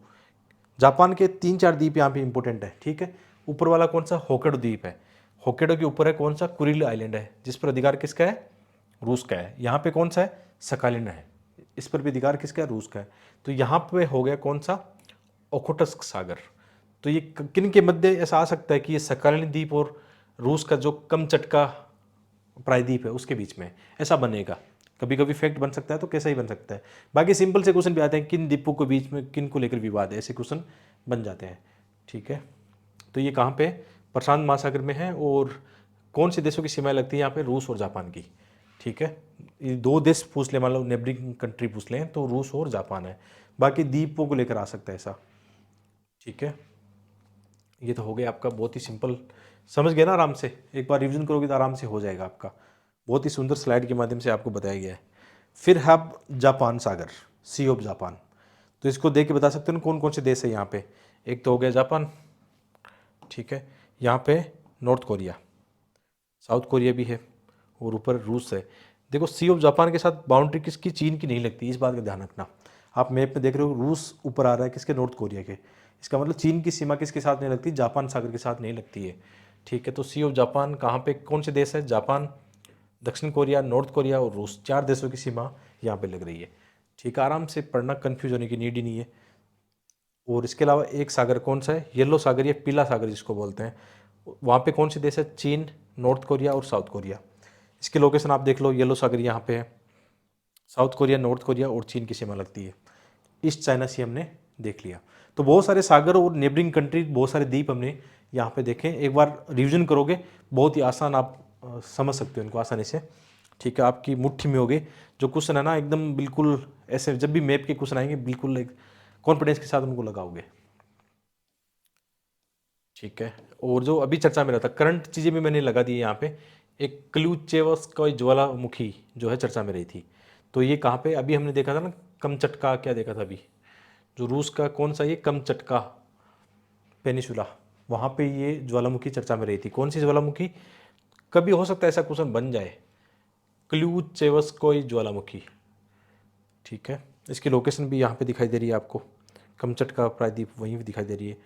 जापान के 3-4 द्वीप यहाँ पे इंपॉर्टेंट है, ठीक है। ऊपर वाला कौन सा, होकेडो द्वीप है। होकेडो के ऊपर है कौन सा, कुरिल आइलैंड है, जिस पर अधिकार किसका है, रूस का है। यहाँ पे कौन सा है, सकालिन है, इस पर भी अधिकार किसका है, रूस का है। तो यहाँ पे हो गया कौन सा, ओखोटस्क सागर। तो ये किन के मध्य ऐसा आ सकता है कि ये सकालिन द्वीप और रूस का जो कमचटका प्रायद्वीप है उसके बीच में ऐसा बनेगा। कभी कभी फैक्ट बन सकता है तो कैसा ही बन सकता है। बाकी सिंपल से क्वेश्चन भी आते हैं, किन द्वीपों के बीच में किन को लेकर विवाद है, ऐसे क्वेश्चन बन जाते हैं, ठीक है। तो ये कहाँ पे, प्रशांत महासागर में है। और कौन से देशों की सीमाएं लगती है यहाँ पे, रूस और जापान की, ठीक है। ये 2 देश पूछ ले, मान लो नेबरिंग कंट्री पूछ लें तो रूस और जापान है। बाकी द्वीपों को लेकर आ सकता है ऐसा, ठीक है। ये तो हो गया आपका बहुत ही सिंपल, समझ गए ना आराम से, एक बार रिवीजन करोगे तो आराम से हो जाएगा आपका। बहुत ही सुंदर स्लाइड के माध्यम से आपको बताया गया है। फिर है जापान सागर, सी ऑफ जापान। तो इसको देख के बता सकते हो कौन कौन से देश है यहाँ पे। एक तो हो गया जापान, ठीक है। यहाँ पे नॉर्थ कोरिया, साउथ कोरिया भी है, और ऊपर रूस है। देखो सी ऑफ जापान के साथ बाउंड्री किसकी, चीन की नहीं लगती, इस बात का ध्यान रखना। आप मैप में देख रहे हो रूस ऊपर आ रहा है किसके, नॉर्थ कोरिया के। इसका मतलब चीन की सीमा किसके साथ नहीं लगती, जापान सागर के साथ नहीं लगती है, ठीक है। तो सी ऑफ जापान कहाँ पे, कौन से देश है, जापान, दक्षिण कोरिया, नॉर्थ कोरिया और रूस, 4 देशों की सीमा यहाँ पे लग रही है, ठीक है। आराम से पढ़ना, कन्फ्यूज होने की नीड ही नहीं है। और इसके अलावा एक सागर कौन सा है, येलो सागर या पीला सागर जिसको बोलते हैं, वहाँ पे कौन से देश है, चीन, नॉर्थ कोरिया और साउथ कोरिया। इसकी लोकेशन आप देख लो, येलो सागर यहाँ पे है, साउथ कोरिया, नॉर्थ कोरिया और चीन की सीमा लगती है। ईस्ट चाइना सी हमने देख लिया। तो बहुत सारे सागर और नेबरिंग कंट्री, बहुत सारे द्वीप हमने यहाँ पे देखे। एक बार रिवीजन करोगे बहुत ही आसान, आप समझ सकते हो इनको आसानी से, ठीक है। आपकी मुट्ठी में होगे जो क्वेश्चन है ना, एकदम बिल्कुल ऐसे, जब भी मैप के क्वेश्चन आएंगे बिल्कुल एक कॉन्फिडेंस के साथ उनको लगाओगे, ठीक है। और जो अभी चर्चा में रहा था, करंट चीज़ें भी मैंने लगा दी यहाँ पे। एक क्ल्यूचेवस्कोय ज्वालामुखी जो है चर्चा में रही थी, तो ये कहाँ पे, अभी हमने देखा था ना, कमचटका, क्या देखा था अभी, जो रूस का कौन सा, ये कमचटका पेनिसुला, वहाँ पे ये ज्वालामुखी चर्चा में रही थी। कौन सी ज्वालामुखी, कभी हो सकता है ऐसा क्वेश्चन बन जाए, क्ल्यूचेवस्कोय ज्वालामुखी, ठीक है। इसकी लोकेशन भी यहाँ पे दिखाई दे रही है आपको, कमचटका प्रायद्वीप वहीं भी दिखाई दे रही है।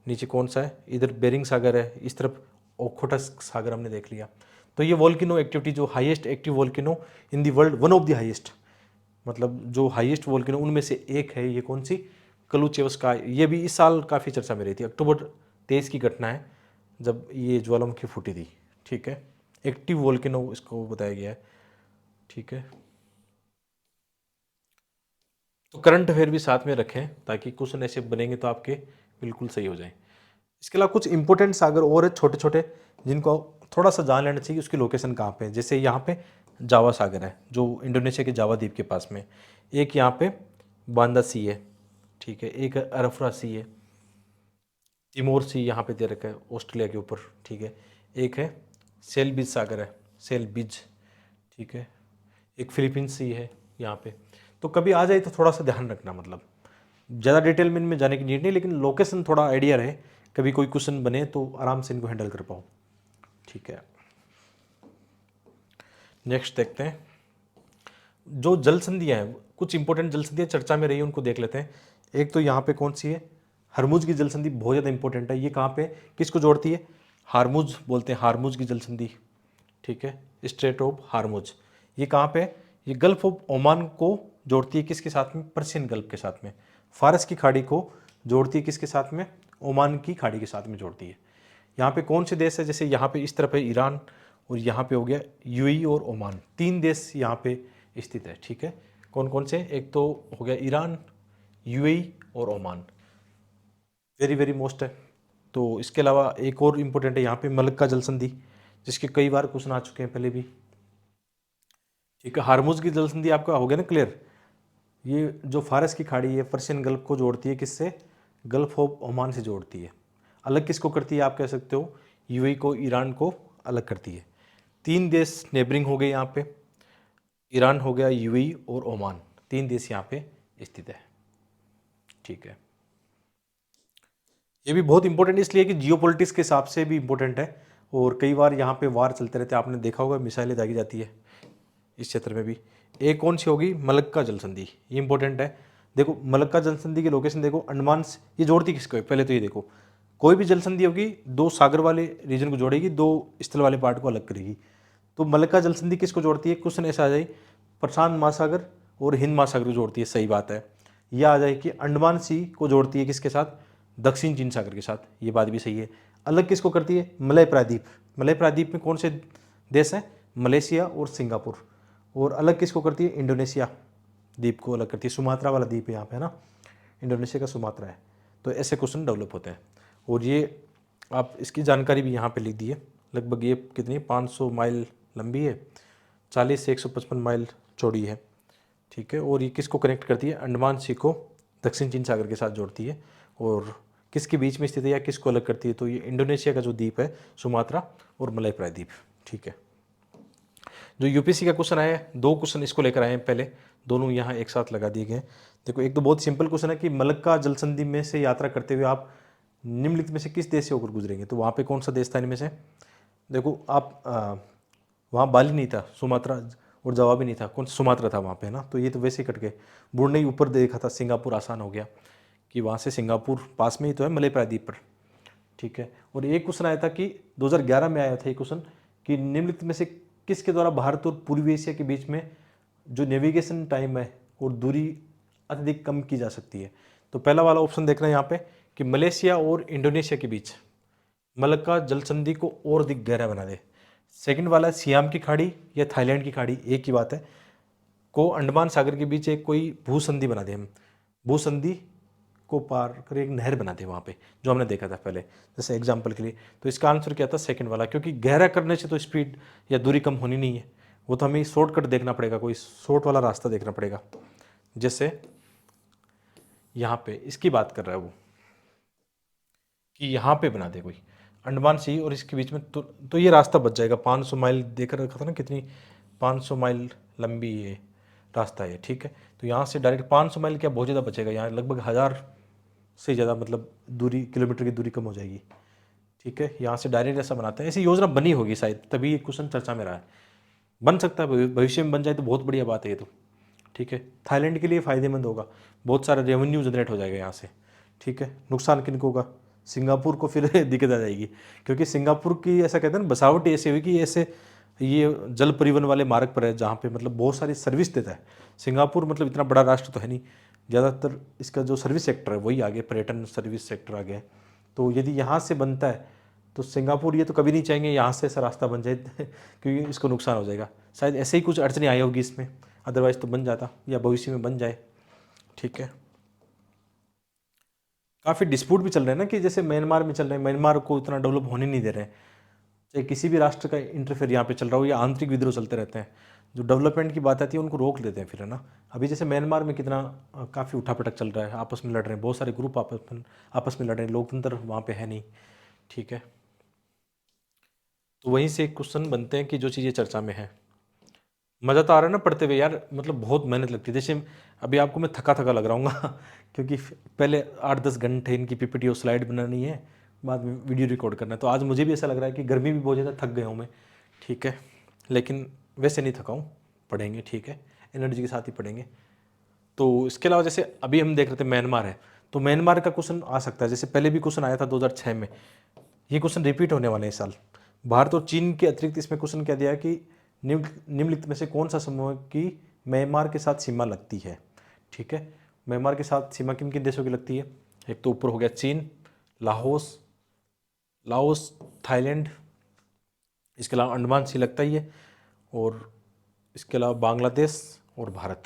नीचे कौन सा है, इधर बेरिंग सागर है, इस तरफ ओखोटस्क सागर हमने देख लिया। तो ये वोल्केनो एक्टिविटी, जो highest active volcano in the world, one of the highest, मतलब जो हाईएस्ट वोल्केनो उनमें से एक है, ये कौन सी, क्लूचेवस्का। ये भी इस साल काफ़ी चर्चा में रही थी, अक्टूबर 23 की घटना है जब ये ज्वालामुखी फूटी थी, ठीक है। एक्टिव वोल्केनो इसको बताया गया है, ठीक है। तो करंट अफेयर भी साथ में रखें ताकि क्वेश्चन ऐसे बनेंगे तो आपके बिल्कुल सही हो जाए। इसके अलावा कुछ इंपॉर्टेंट सागर और है छोटे छोटे, जिनको थोड़ा सा जान लेना चाहिए, उसकी लोकेशन कहाँ पे है। जैसे यहाँ पे जावा सागर है जो इंडोनेशिया के जावा द्वीप के पास में, एक यहाँ पे बांदा सी है, ठीक है, एक अरफरा सी है, तिमोर सी यहाँ पे दे रखा है ऑस्ट्रेलिया के ऊपर, ठीक है, एक है सेलबिज सागर है, सेलबिज, ठीक है, एक फिलीपींस सी है यहाँ पे। तो कभी आ जाए तो थोड़ा सा ध्यान रखना, मतलब ज़्यादा डिटेल में इनमें जाने की नीड नहीं, लेकिन लोकेशन थोड़ा आइडिया रहे, कभी कोई क्वेश्चन बने तो आराम से इनको हैंडल कर पाओ, ठीक है। नेक्स्ट देखते हैं, जो जल संधियाँ हैं, कुछ इंपॉर्टेंट जल संधियाँ चर्चा में रही है उनको देख लेते हैं। एक तो यहाँ पे कौन सी है, हरमुज की जल संधि, बहुत ज़्यादा इंपॉर्टेंट है। ये कहाँ पे, किसको जोड़ती है, हारमुज बोलते हैं, हारमुज की जल संधि, ठीक है, स्ट्रेट ऑफ हारमुज। ये कहाँ पे है, ये गल्फ ऑफ ओमान को जोड़ती है किसके साथ में, पर्शियन गल्फ के साथ में। फारस की खाड़ी को जोड़ती है किसके साथ में, ओमान की खाड़ी के साथ में जोड़ती है। यहाँ पे कौन से देश है, जैसे यहाँ पे इस तरफ है ईरान, और यहाँ पे हो गया यूएई और ओमान, 3 देश यहाँ पे स्थित है, ठीक है। कौन कौन से, एक तो हो गया ईरान, यूएई और ओमान। वेरी वेरी मोस्ट है। तो इसके अलावा एक और इम्पोर्टेंट है यहाँ पे मलक्का जल संधि, जिसके कई बार क्वेश्चन आ चुके हैं पहले भी। ठीक है, हार्मुज की जल संधि आपका हो गया ना क्लियर। ये जो फारस की खाड़ी है पर्शियन गल्फ को जोड़ती है, किससे? गल्फ ऑफ ओमान से जोड़ती है। अलग किसको करती है आप कह सकते हो? यूएई को, ईरान को अलग करती है। 3 देश नेबरिंग हो गए यहाँ पे, ईरान हो गया, यूएई और ओमान, 3 देश यहाँ पे स्थित है। ठीक है, ये भी बहुत इंपॉर्टेंट इसलिए कि जियोपॉलिटिक्स के हिसाब से भी इंपॉर्टेंट है, और कई बार यहाँ पे वार चलते रहते हैं, आपने देखा होगा मिसाइलें दागी जाती है इस क्षेत्र में भी। एक कौन सी होगी? मलक्का जल संधि, ये इंपॉर्टेंट है। देखो मलक्का जल संधि की लोकेशन देखो, अंडमान से ये जोड़ती किसको है? पहले तो ये देखो, कोई भी जल संधि होगी 2 सागर वाले रीजन को जोड़ेगी, 2 स्थल वाले पार्ट को अलग करेगी। तो मलक्का जल संधि किसको जोड़ती है? क्वेश्चन ऐसा आ जाए, प्रशांत महासागर और हिंद महासागर को जोड़ती है, सही बात है। यह आ जाए कि अंडमान सी को जोड़ती है किसके साथ? दक्षिण चीन सागर के साथ, ये बात भी सही है। अलग किसको करती है? मलय प्रायद्वीप। मलय प्रायद्वीप में कौन से देश हैं? मलेशिया और सिंगापुर। और अलग किसको करती है? इंडोनेशिया द्वीप को अलग करती है। सुमात्रा वाला द्वीप है यहाँ पे, है ना, इंडोनेशिया का सुमात्रा है। तो ऐसे क्वेश्चन डेवलप होते हैं, और ये आप इसकी जानकारी भी यहाँ पे लिख दी है। लगभग ये कितनी 500 माइल लंबी है, 40 से 155 माइल चौड़ी है। ठीक है, और ये किसको कनेक्ट करती है? अंडमान सी को दक्षिण चीन सागर के साथ जोड़ती है। और किसके बीच में स्थित है या किसको अलग करती है? तो ये इंडोनेशिया का जो द्वीप है सुमात्रा और मलय प्रायद्वीप। ठीक है, जो यूपीएससी का क्वेश्चन आया है, 2 क्वेश्चन इसको लेकर आए हैं पहले, दोनों यहाँ एक साथ लगा दिए गए। देखो एक तो बहुत सिंपल क्वेश्चन है कि मलक्का जल संधि में से यात्रा करते हुए आप निम्नलिखित में से किस देश से होकर गुजरेंगे? तो वहाँ पे कौन सा देश था इनमें से? देखो आप वहाँ बाली नहीं था, सुमात्रा और जावा भी नहीं था, कौन सुमात्रा था वहाँ पे, है ना। तो ये तो वैसे ही कट गए। ब्रुनेई ऊपर देखा था, सिंगापुर आसान हो गया कि वहाँ से सिंगापुर पास में ही तो है मलय प्रायद्वीप पर। ठीक है, और एक क्वेश्चन आया था कि 2011 में आया था ये क्वेश्चन कि निम्नलिखित में से किसके द्वारा भारत और पूर्वी एशिया के बीच में जो नेविगेशन टाइम है और दूरी अत्यधिक कम की जा सकती है? तो पहला वाला ऑप्शन देखना है यहाँ पे कि मलेशिया और इंडोनेशिया के बीच मलक्का जल संधि को और अधिक गहरा बना दे। सेकंड वाला सियाम की खाड़ी या थाईलैंड की खाड़ी, एक ही बात है, को अंडमान सागर के बीच एक कोई भूसंधि बना दे, हम भूसंधि को पार कर एक नहर बना दे वहाँ पे, जो हमने देखा था पहले जैसे एग्जाम्पल के लिए। तो इसका आंसर क्या था? सेकंड वाला, क्योंकि गहरा करने से तो स्पीड या दूरी कम होनी नहीं है, वो तो हमें शॉर्टकट देखना पड़ेगा, कोई शॉर्ट वाला रास्ता देखना पड़ेगा। जैसे यहाँ पे इसकी बात कर रहा है वो कि यहाँ पे बना दे कोई अंडमान सी और इसके बीच में, तो ये रास्ता बच जाएगा। 500 माइल देकर रखा था ना, कितनी 500 माइल लंबी ये रास्ता है। ठीक है, तो यहाँ से डायरेक्ट 500 माइल क्या बहुत ज़्यादा बचेगा, यहाँ लगभग 1000 से ज़्यादा मतलब दूरी, किलोमीटर की दूरी कम हो जाएगी। ठीक है, यहाँ से डायरेक्ट ऐसा बनाते हैं, ऐसी योजना बनी होगी शायद, तभी ये क्वेश्चन चर्चा में रहा है। बन सकता है, भविष्य में बन जाए तो बहुत बढ़िया बात है ये तो। ठीक है, थाईलैंड के लिए फ़ायदेमंद होगा, बहुत सारा रेवेन्यू जनरेट हो जाएगा यहाँ से। ठीक है, नुकसान किन को होगा? सिंगापुर को फिर दिक्कत आ जाएगी, क्योंकि सिंगापुर की ऐसा कहते हैं ना बसावट ऐसी हुई कि ऐसे ये जल परिवहन वाले मार्ग पर है जहाँ पे मतलब बहुत सारी सर्विस देता है। सिंगापुर मतलब इतना बड़ा राष्ट्र तो है नहीं, ज़्यादातर इसका जो सर्विस सेक्टर है वही आगे, पर्यटन सर्विस सेक्टर आ गया है। तो यदि यहाँ से बनता है तो सिंगापुर ये तो कभी नहीं चाहेंगे यहाँ से ऐसा रास्ता बन जाए क्योंकि इसको नुकसान हो जाएगा। शायद ऐसे ही कुछ अड़चने आई होगी इसमें, अदरवाइज़ तो बन जाता या भविष्य में बन जाए। ठीक है, काफ़ी डिस्प्यूट भी चल रहे हैं ना कि जैसे म्यांमार में चल रहे हैं, म्यांमार को इतना डेवलप होने नहीं दे रहे हैं, चाहे किसी भी राष्ट्र का इंटरफेयर यहाँ पे चल रहा हो या आंतरिक विद्रोह चलते रहते हैं, जो डेवलपमेंट की बात आती है उनको रोक देते हैं फिर, है ना। अभी जैसे म्यांमार में कितना काफ़ी उठापटक चल रहा है, आपस में लड़ रहे हैं, बहुत सारे ग्रुप आपस में लड़ रहे हैं, लोकतंत्र वहाँ पे है नहीं। ठीक है, तो वहीं से क्वेश्चन बनते हैं कि जो चीज़ें चर्चा में है। मज़ा तो आ रहा है ना पढ़ते हुए यार, मतलब बहुत मेहनत लगती है। जैसे अभी आपको मैं थका थका लग रहा हूँ क्योंकि पहले 8-10 घंटे इनकी पीपीटी और स्लाइड बनानी है, बाद में वीडियो रिकॉर्ड करना है। तो आज मुझे भी ऐसा लग रहा है कि गर्मी भी बहुत ज़्यादा, थक गया हूँ मैं। ठीक है, लेकिन वैसे नहीं थका हूँ, पढ़ेंगे। ठीक है, एनर्जी के साथ ही पढ़ेंगे। तो इसके अलावा जैसे अभी हम देख रहे थे म्यांमार है, तो म्यांमार का क्वेश्चन आ सकता है, जैसे पहले भी क्वेश्चन आया था 2006 में, ये क्वेश्चन रिपीट होने वाले हैं इस साल। भारत और चीन के अतिरिक्त इसमें क्वेश्चन क्या दिया है कि निम्नलिखित में से कौन सा समूह की म्यांमार के साथ सीमा लगती है? ठीक है, म्यांमार के साथ सीमा किन किन देशों की लगती है? एक तो ऊपर हो गया चीन, लाओस, थाईलैंड, इसके अलावा अंडमान सी लगता ही है, और इसके अलावा बांग्लादेश और भारत।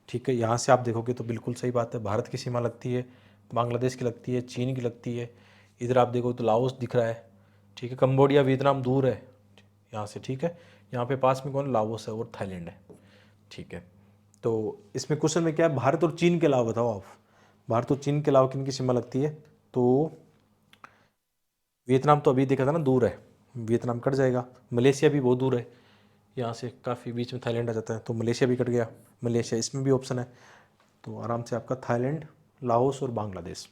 ठीक है, यहाँ से आप देखोगे तो बिल्कुल सही बात है, भारत की सीमा लगती है, बांग्लादेश की लगती है, चीन की लगती है। इधर आप देखो तो लाओस दिख रहा है, ठीक है। कंबोडिया वियतनाम दूर है यहाँ से, ठीक है। यहाँ पे पास में कौन, लाओस है और थाईलैंड है, ठीक है। तो इसमें क्वेश्चन में क्या है, भारत और चीन के अलावा बताओ आप, भारत और चीन के अलावा किन की सीमा लगती है। तो वियतनाम तो अभी देखा था ना, दूर है, वियतनाम कट जाएगा। मलेशिया भी बहुत दूर है, यहाँ से काफ़ी बीच में थाईलैंड आ जाता है, तो मलेशिया भी कट गया। मलेशिया इसमें भी ऑप्शन है, तो आराम से आपका थाईलैंड, लाओस और बांग्लादेश,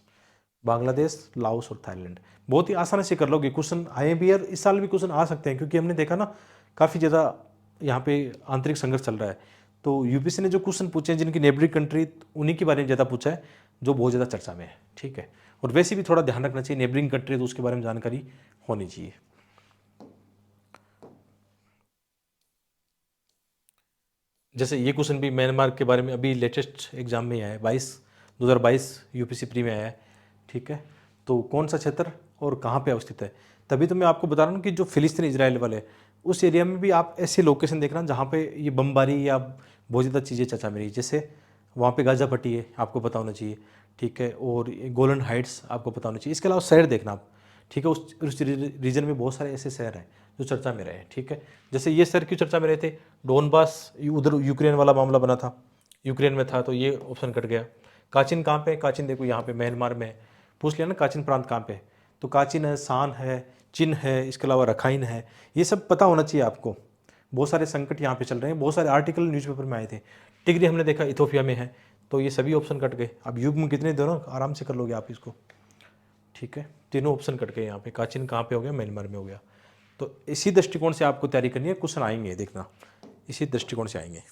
बांग्लादेश, लाओस और थाईलैंड। बहुत ही आसानी से कर लोगे, क्वेश्चन आए भी, यार इस साल भी क्वेश्चन आ सकते हैं, क्योंकि हमने देखा ना काफ़ी ज़्यादा यहाँ पे आंतरिक संघर्ष चल रहा है। तो यूपीएससी ने जो क्वेश्चन पूछे हैं जिनकी नेबरिंग कंट्री, उन्हीं के बारे में ज़्यादा पूछा है, जो बहुत ज़्यादा चर्चा में है, ठीक है। और वैसे भी थोड़ा ध्यान रखना चाहिए, नेबरिंग कंट्री तो उसके बारे में जानकारी होनी चाहिए। जैसे ये क्वेश्चन भी म्यांमार के बारे में अभी लेटेस्ट एग्जाम में ही आया है, 2022 यूपीसी प्री में आया है, ठीक है। तो कौन सा क्षेत्र और कहाँ पे अवस्थित है, तभी तो मैं आपको बता रहा हूँ कि जो फिलिस्तीन इजराइल वाले उस एरिया में भी आप ऐसे लोकेशन देखना जहाँ पे ये बमबारी या बहुत ज़्यादा चीज़ें चर्चा में रही। जैसे वहाँ पे गाजा पट्टी है, आपको पता होना चाहिए, ठीक है। और गोलन हाइट्स आपको पता होना चाहिए। इसके अलावा शहर देखना आप, ठीक है। उस रीजन में बहुत सारे ऐसे शहर हैं जो चर्चा में रहे हैं, ठीक है। जैसे ये शहर क्यों चर्चा में रहे थे, डोनबास, उधर यूक्रेन वाला मामला बना था, यूक्रेन में था, तो ये ऑप्शन कट गया। काचिन कहाँ पे है, काचिन देखो यहाँ पे म्यांमार में है। पूछ लिया ना काचिन प्रांत कहाँ पे है, तो काचिन है, शान है, चिन है, इसके अलावा रखाइन है, ये सब पता होना चाहिए आपको। बहुत सारे संकट यहाँ पे चल रहे हैं, बहुत सारे आर्टिकल न्यूज़पेपर में आए थे। टिग्री हमने देखा इथोपिया में है, तो ये सभी ऑप्शन कट गए। अब युग में कितने दोनों आराम से कर लोगे आप इसको, ठीक है। तीनों ऑप्शन कट गए यहाँ पे। काचिन कहाँ पे हो गया, म्यांमार में हो गया। तो इसी दृष्टिकोण से आपको तैयारी करनी है, क्वेश्चन आएंगे देखना, इसी दृष्टिकोण से आएंगे।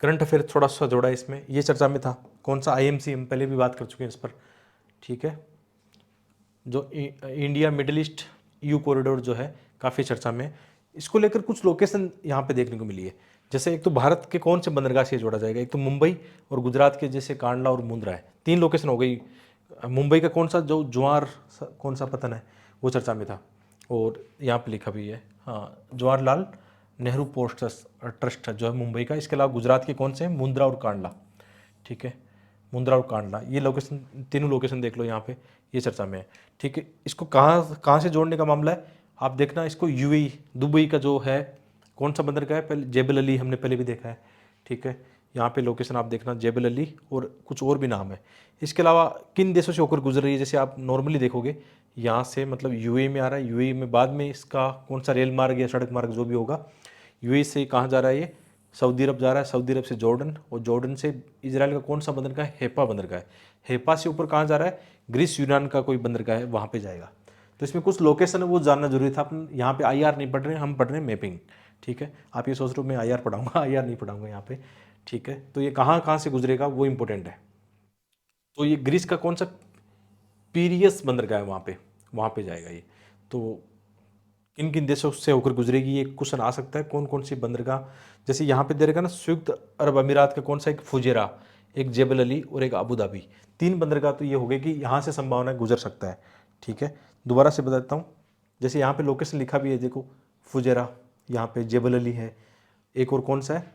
करंट अफेयर थोड़ा सा जोड़ा इसमें, ये चर्चा में था, कौन सा आईएमसी, हम पहले भी बात कर चुके हैं इस पर, ठीक है। जो India middle east you corridor जो है काफ़ी चर्चा में, इसको लेकर कुछ लोकेशन यहाँ पे देखने को मिली है। जैसे एक तो भारत के कौन से बंदरगाह से जोड़ा जाएगा, एक तो मुंबई और गुजरात के जैसे कांडला और मुंद्रा है, 3 लोकेशन हो गई। मुंबई का कौन सा जो ज्वार कौन सा पतन है वो चर्चा में था, और यहाँ पे लिखा भी है, हाँ, जवाहरलाल नेहरू पोस्ट ट्रस्ट जो है मुंबई का। इसके अलावा गुजरात के कौन से हैं, मुंद्रा और कांडला, ठीक है। मुंद्रा और कांडला, ये लोकेशन, तीनों लोकेशन देख लो यहाँ पे, ये चर्चा में है, ठीक है। इसको कहाँ कहाँ से जोड़ने का मामला है, आप देखना इसको यूएई, दुबई का जो है कौन सा बंदरगाह है, पहले जेबल अली हमने पहले भी देखा है, ठीक है। यहाँ पे लोकेशन आप देखना जेबल अली, और कुछ और भी नाम है। इसके अलावा किन देशों से होकर गुजर रही है, जैसे आप नॉर्मली देखोगे यहाँ से, मतलब यूएई में आ रहा है, यूएई में बाद में इसका कौन सा रेल मार्ग या सड़क मार्ग जो भी होगा, यूएई से कहाँ जा रहा है ये, सऊदी अरब जा रहा है, सऊदी अरब से जॉर्डन, और जॉर्डन से इजराइल का कौन सा बंदरगाह है, हेपा बंदरगाह है। हेपा से ऊपर कहाँ जा रहा है, ग्रीस यूनान का कोई बंदरगाह है, वहाँ पे जाएगा। तो इसमें कुछ लोकेशन है वो जानना जरूरी था। अपन यहाँ पे आईआर नहीं पढ़ रहे हैं, हम पढ़ रहे हैं मैपिंग, ठीक है। आप ये सोच रहे हो मैं आईआर पढ़ाऊंगा, आईआर नहीं पढ़ाऊंगा यहाँ पे, ठीक है। तो ये कहाँ कहाँ से गुजरेगा वो इंपॉर्टेंट है। तो ये ग्रीस का कौन सा पीरियस बंदरगाह है, वहाँ पे जाएगा ये। तो किन किन देशों से होकर गुजरेगी, ये क्वेश्चन आ सकता है, कौन कौन सी बंदरगाह। जैसे यहाँ पे दे रखा ना, संयुक्त अरब अमीरात का कौन सा, एक फुजेरा, एक जेबल अली और एक अबू धाबी, 3 बंदरगाह तो ये हो गए कि यहाँ से संभावना गुजर सकता है, ठीक है। दोबारा से बताता हूँ, जैसे यहाँ पे लोकेशन लिखा भी है देखो, फुजेरा, यहाँ पे जेबल अली है, एक और कौन सा है,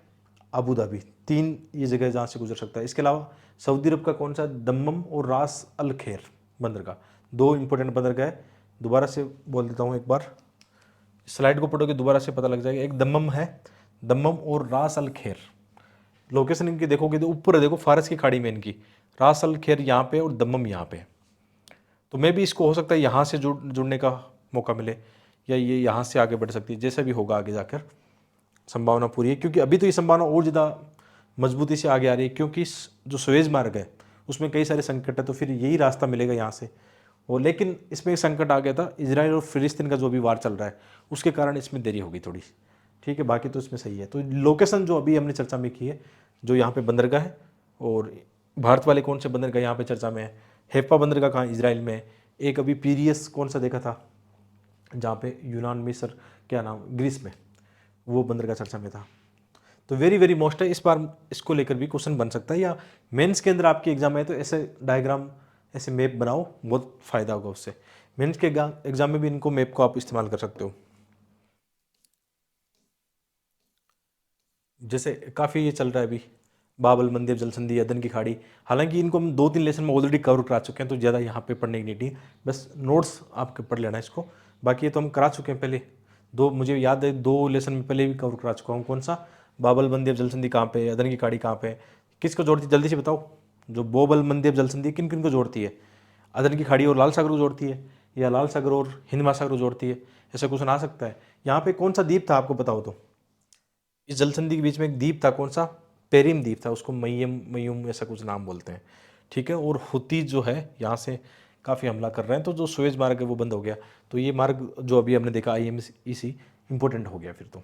अबू धाबी, 3 ये जगह जहाँ से गुजर सकता है। इसके अलावा सऊदी अरब का कौन सा, दम्मम और रास अल खैर बंदरगाह, 2 इंपॉर्टेंट बंदरगाह है। दोबारा से बोल देता हूँ एक बार, स्लाइड को पढ़ोगे दोबारा से पता लग जाएगा। एक दम्मम है, दम्मम और रास अल खैर, लोकेशन इनकी देखोगे तो ऊपर देखो फारस की खाड़ी में इनकी, रास अल खैर यहाँ पे और दम्मम यहाँ पे। तो मे भी इसको हो सकता है यहाँ से जुड़ने का मौका मिले, या ये यहाँ से आगे बढ़ सकती है, जैसा भी होगा आगे जाकर संभावना पूरी है। क्योंकि अभी तो ये संभावना और ज़्यादा मजबूती से आगे आ रही है, क्योंकि जो सुएज मार्ग है उसमें कई सारे संकट है, तो फिर यही रास्ता मिलेगा यहाँ से। और लेकिन इसमें एक संकट आ गया था, इजराइल और फिलिस्तीन का जो भी वार चल रहा है उसके कारण इसमें देरी होगी थोड़ी, ठीक है। बाकी तो इसमें सही है। तो लोकेशन जो अभी हमने चर्चा में की है, जो यहाँ पे बंदरगाह है, और भारत वाले कौन से बंदरगाह यहाँ पे चर्चा में है, हेपा बंदरगाह कहाँ, इजराइल में है। एक अभी पीरियस कौन सा देखा था, जहाँ पे यूनान मिस्र, क्या नाम, ग्रीस में, वो बंदरगाह चर्चा में था। तो वेरी वेरी मोस्ट है, इस बार इसको लेकर भी क्वेश्चन बन सकता है, या मेंस के अंदर आपके एग्जाम है तो ऐसे डायग्राम, ऐसे मैप बनाओ, बहुत फायदा होगा उससे। मेंस के एग्जाम में भी इनको मैप को आप इस्तेमाल कर सकते हो। जैसे काफ़ी ये चल रहा है अभी, बाबल मंदिर, जलसंधि, अदन की खाड़ी। हालांकि इनको हम 2-3 लेसन में ऑलरेडी कवर करा चुके हैं, तो ज़्यादा यहाँ पे पढ़ने की नीड नहीं, बस नोट्स आपके पढ़ लेना इसको। बाकी ये तो हम करा चुके हैं पहले, दो मुझे याद है 2 लेसन में पहले भी कवर करा चुका हूँ। कौन सा? बाबल मंदिर जलसंधि कहाँ पे है, अदन की खाड़ी कहाँ पे है, किसको जोड़ती है, जल्दी से बताओ। जो बोबल मंदिर जलसंधि किन किन को जोड़ती है? अदन की खाड़ी और लाल सागर को जोड़ती है, या लाल सागर और हिंद महासागर को जोड़ती है? ऐसा क्वेश्चन आ सकता है। यहाँ पे कौन सा द्वीप था आपको बताओ तो? इस जलसंधि के बीच में एक द्वीप था, कौन सा? पेरिम द्वीप था, उसको मय्यम मयूम ऐसा कुछ नाम बोलते हैं, ठीक है। और हुती जो है यहाँ से काफ़ी हमला कर रहे हैं, तो जो सुएज मार्ग है वो बंद हो गया। तो ये मार्ग जो अभी हमने देखा IMEC इंपॉर्टेंट हो गया फिर तो,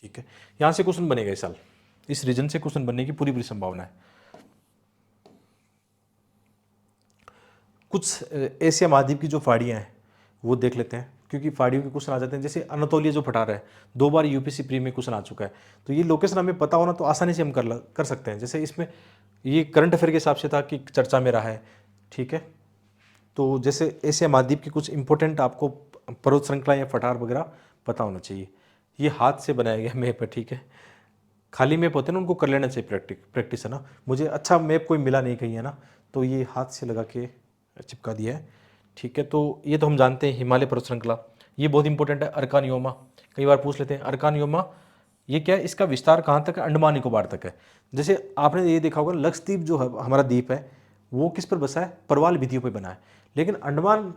ठीक है। यहाँ से क्वेश्चन बनेगा इस साल, इस रीजन से क्वेश्चन बनने की पूरी पूरी संभावना है। कुछ एशिया महाद्वीप की जो पहाड़ियाँ हैं वो देख लेते हैं, क्योंकि पहाड़ियों के क्वेश्चन आ जाते हैं। जैसे अनातोलिया जो पठार है, 2 बार UPSC प्री में क्वेश्चन आ चुका है, तो ये लोकेशन हमें पता होना तो आसानी से हम कर सकते हैं। जैसे इसमें ये करंट अफेयर के हिसाब से था कि चर्चा में रहा है, ठीक है। तो जैसे एशिया महाद्वीप की कुछ इंपॉर्टेंट आपको पर्वत श्रृंखला या पठार वगैरह पता होना चाहिए। ये हाथ से बनाया गया मैप है, ठीक है। खाली मैप होते हैं ना, उनको कर लेना चाहिए प्रैक्टिस, है ना। मुझे अच्छा मैप कोई मिला नहीं कहीं, है ना, तो ये हाथ से लगा के चिपका दिया है, ठीक है। तो ये तो हम जानते हैं हिमालय पर्वत श्रृंखला, ये बहुत इंपॉर्टेंट है। अर्कान योमा कई बार पूछ लेते हैं, अर्कान योमा ये क्या है, इसका विस्तार कहाँ तक है? अंडमान निकोबार तक है। जैसे आपने ये देखा होगा लक्षद्वीप जो है हमारा द्वीप है, वो किस पर बसा है? प्रवाल विधियों पर बना है। लेकिन अंडमान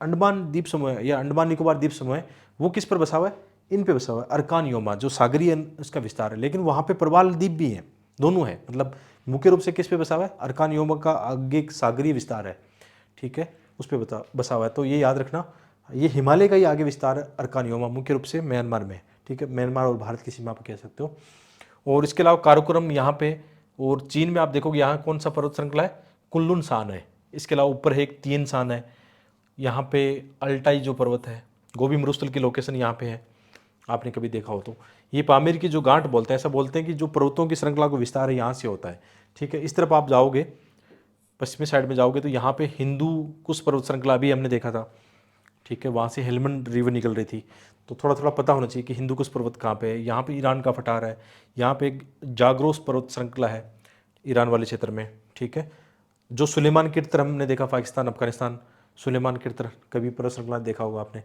अंडमान द्वीप समूह है या अंडमान निकोबार द्वीप समूह है, वो किस पर बसा हुआ है? इन पे बसा हुआ है, अर्कान योमा जो सागरीय इसका विस्तार है। लेकिन वहाँ पे प्रवाल द्वीप भी है, दोनों है, मतलब मुख्य रूप से किस पे बसा हुआ है? अर्कान योमा का आगे एक सागरीय विस्तार है, ठीक है, उस पर बसा हुआ है। तो ये याद रखना, ये हिमालय का ही आगे विस्तार है अर्कान योमा, मुख्य रूप से म्यांमार में, ठीक है। म्यांमार और भारत की सीमा पर कह सकते हो। और इसके अलावा काराकोरम यहाँ पे, और चीन में आप देखोगे यहाँ कौन सा पर्वत श्रृंखला है? कुनलुन शान है। इसके अलावा ऊपर है एक तिएन शान है, यहाँ पे अल्टाई जो पर्वत है, गोबी मरुस्थल की लोकेशन यहाँ पे है, आपने कभी देखा हो तो। ये पामीर की जो गांठ बोलते हैं, ऐसा बोलते हैं कि जो पर्वतों की श्रृंखला को विस्तार है यहाँ से होता है, ठीक है। इस तरफ आप जाओगे, पश्चिमी साइड में जाओगे तो यहाँ पे हिंदू कुश पर्वत श्रृंखला भी हमने देखा था, ठीक है। वहाँ से हेलमंड रिवर निकल रही थी, तो थोड़ा थोड़ा पता होना चाहिए कि हिंदू कुश पर्वत कहाँ पे है। यहाँ पे ईरान का पठार है, यहाँ पे एक जाग्रोस पर्वत श्रृंखला है ईरान वाले क्षेत्र में, ठीक है। जो सुलेमान की तरफ हमने देखा, पाकिस्तान अफगानिस्तान सुलेमान की तरफ कभी पर्वत श्रृंखला देखा होगा आपने।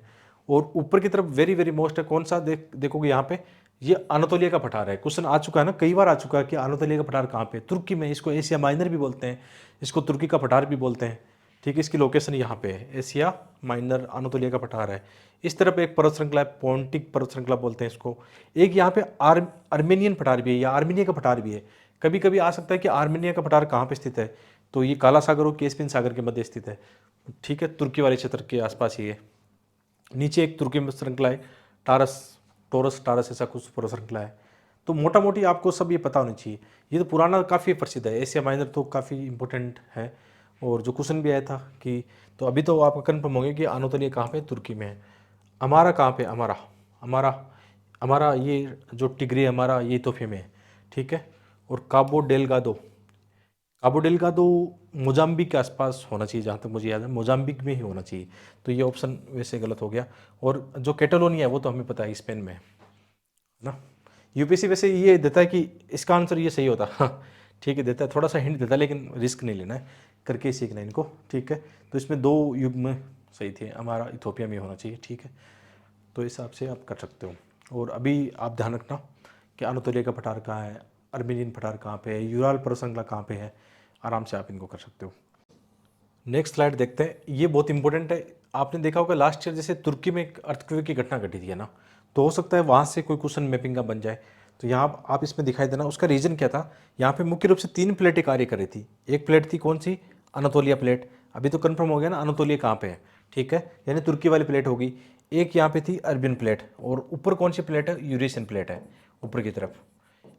और ऊपर की तरफ वेरी वेरी मोस्ट है, कौन सा देखोगे यहाँ पे, ये अनातोलिया का पठार है। क्वेश्चन आ चुका है ना, कई बार आ चुका है कि अनातोलिया का पठार कहाँ पे? तुर्की में। इसको एशिया माइनर भी बोलते हैं, इसको तुर्की का पठार भी बोलते हैं, ठीक है। इसकी लोकेशन यहाँ पे है, एशिया माइनर अनातोलिया का पठार है। इस तरफ एक पर्वत श्रृंखला है, पोंटिक पर्वत श्रृंखला बोलते हैं इसको। एक यहाँ पे आर्मेनियन पठार भी है, या आर्मीनिया का पठार भी है। कभी कभी आ सकता है कि आर्मेनिया का पठार कहाँ पे स्थित है, तो ये काला सागर और कैस्पियन सागर के मध्य स्थित है, ठीक है। तुर्की वाले क्षेत्र के आसपास ही है। नीचे एक तुर्की में श्रृंखला है, टोरस ऐसा कुछ पर्वत श्रृंखला है। तो मोटा मोटी आपको सब ये पता होना चाहिए। ये तो पुराना काफ़ी प्रसिद्ध है, एशिया माइनर तो काफ़ी इंपॉर्टेंट है। और जो क्वेश्चन भी आया था कि, तो अभी तो आपका कन्फर्म हो गया कि अनातोलिया कहाँ पे? तुर्की में है। अमारा कहाँ पे? अमारा अमारा अमारा ये जो टिग्रे अमारा ये इथोपिया में है, ठीक है। और काबो डेलगाडो मोजाम्बिक के आसपास होना चाहिए, जहाँ तक मुझे याद है मोजाम्बिक में ही होना चाहिए। तो ये ऑप्शन वैसे गलत हो गया। और जो कैटालोनिया है वो तो हमें पता है स्पेन में है ना। UPSC वैसे ये देता है कि इसका आंसर ये सही होता हाँ, ठीक है, देता है, थोड़ा सा हिंट देता है, लेकिन रिस्क नहीं लेना है, करके ही सीखना है इनको, ठीक है। तो इसमें 2 युग में सही थे, हमारा इथोपिया में होना चाहिए, ठीक है। तो इस हिसाब से आप कर सकते हो। और अभी आप ध्यान रखना कि अनातोलिया का पठार कहाँ है, अर्मेनियन पठार कहाँ पे है, यूराल पर्वत श्रृंखला कहाँ पे है, आराम से आप इनको कर सकते हो। नेक्स्ट स्लाइड देखते हैं, ये बहुत इंपॉर्टेंट है। आपने देखा होगा लास्ट ईयर जैसे तुर्की में एक अर्थक्वेक की घटना घटी थी, है ना, तो हो सकता है वहाँ से कोई क्वेश्चन मैपिंग का बन जाए। तो यहाँ आप इसमें दिखाई देना, उसका रीजन क्या था। यहाँ पे मुख्य रूप से 3 प्लेटें कार्य कर रही थी। एक प्लेट थी कौन सी? अनातोलिया प्लेट, अभी तो कन्फर्म हो गया ना अनातोलिया कहाँ पे है, ठीक है, यानी तुर्की वाली प्लेट होगी। एक यहाँ पे थी अरबियन प्लेट, और ऊपर कौन सी प्लेट है? यूरेशियन प्लेट है, ऊपर की तरफ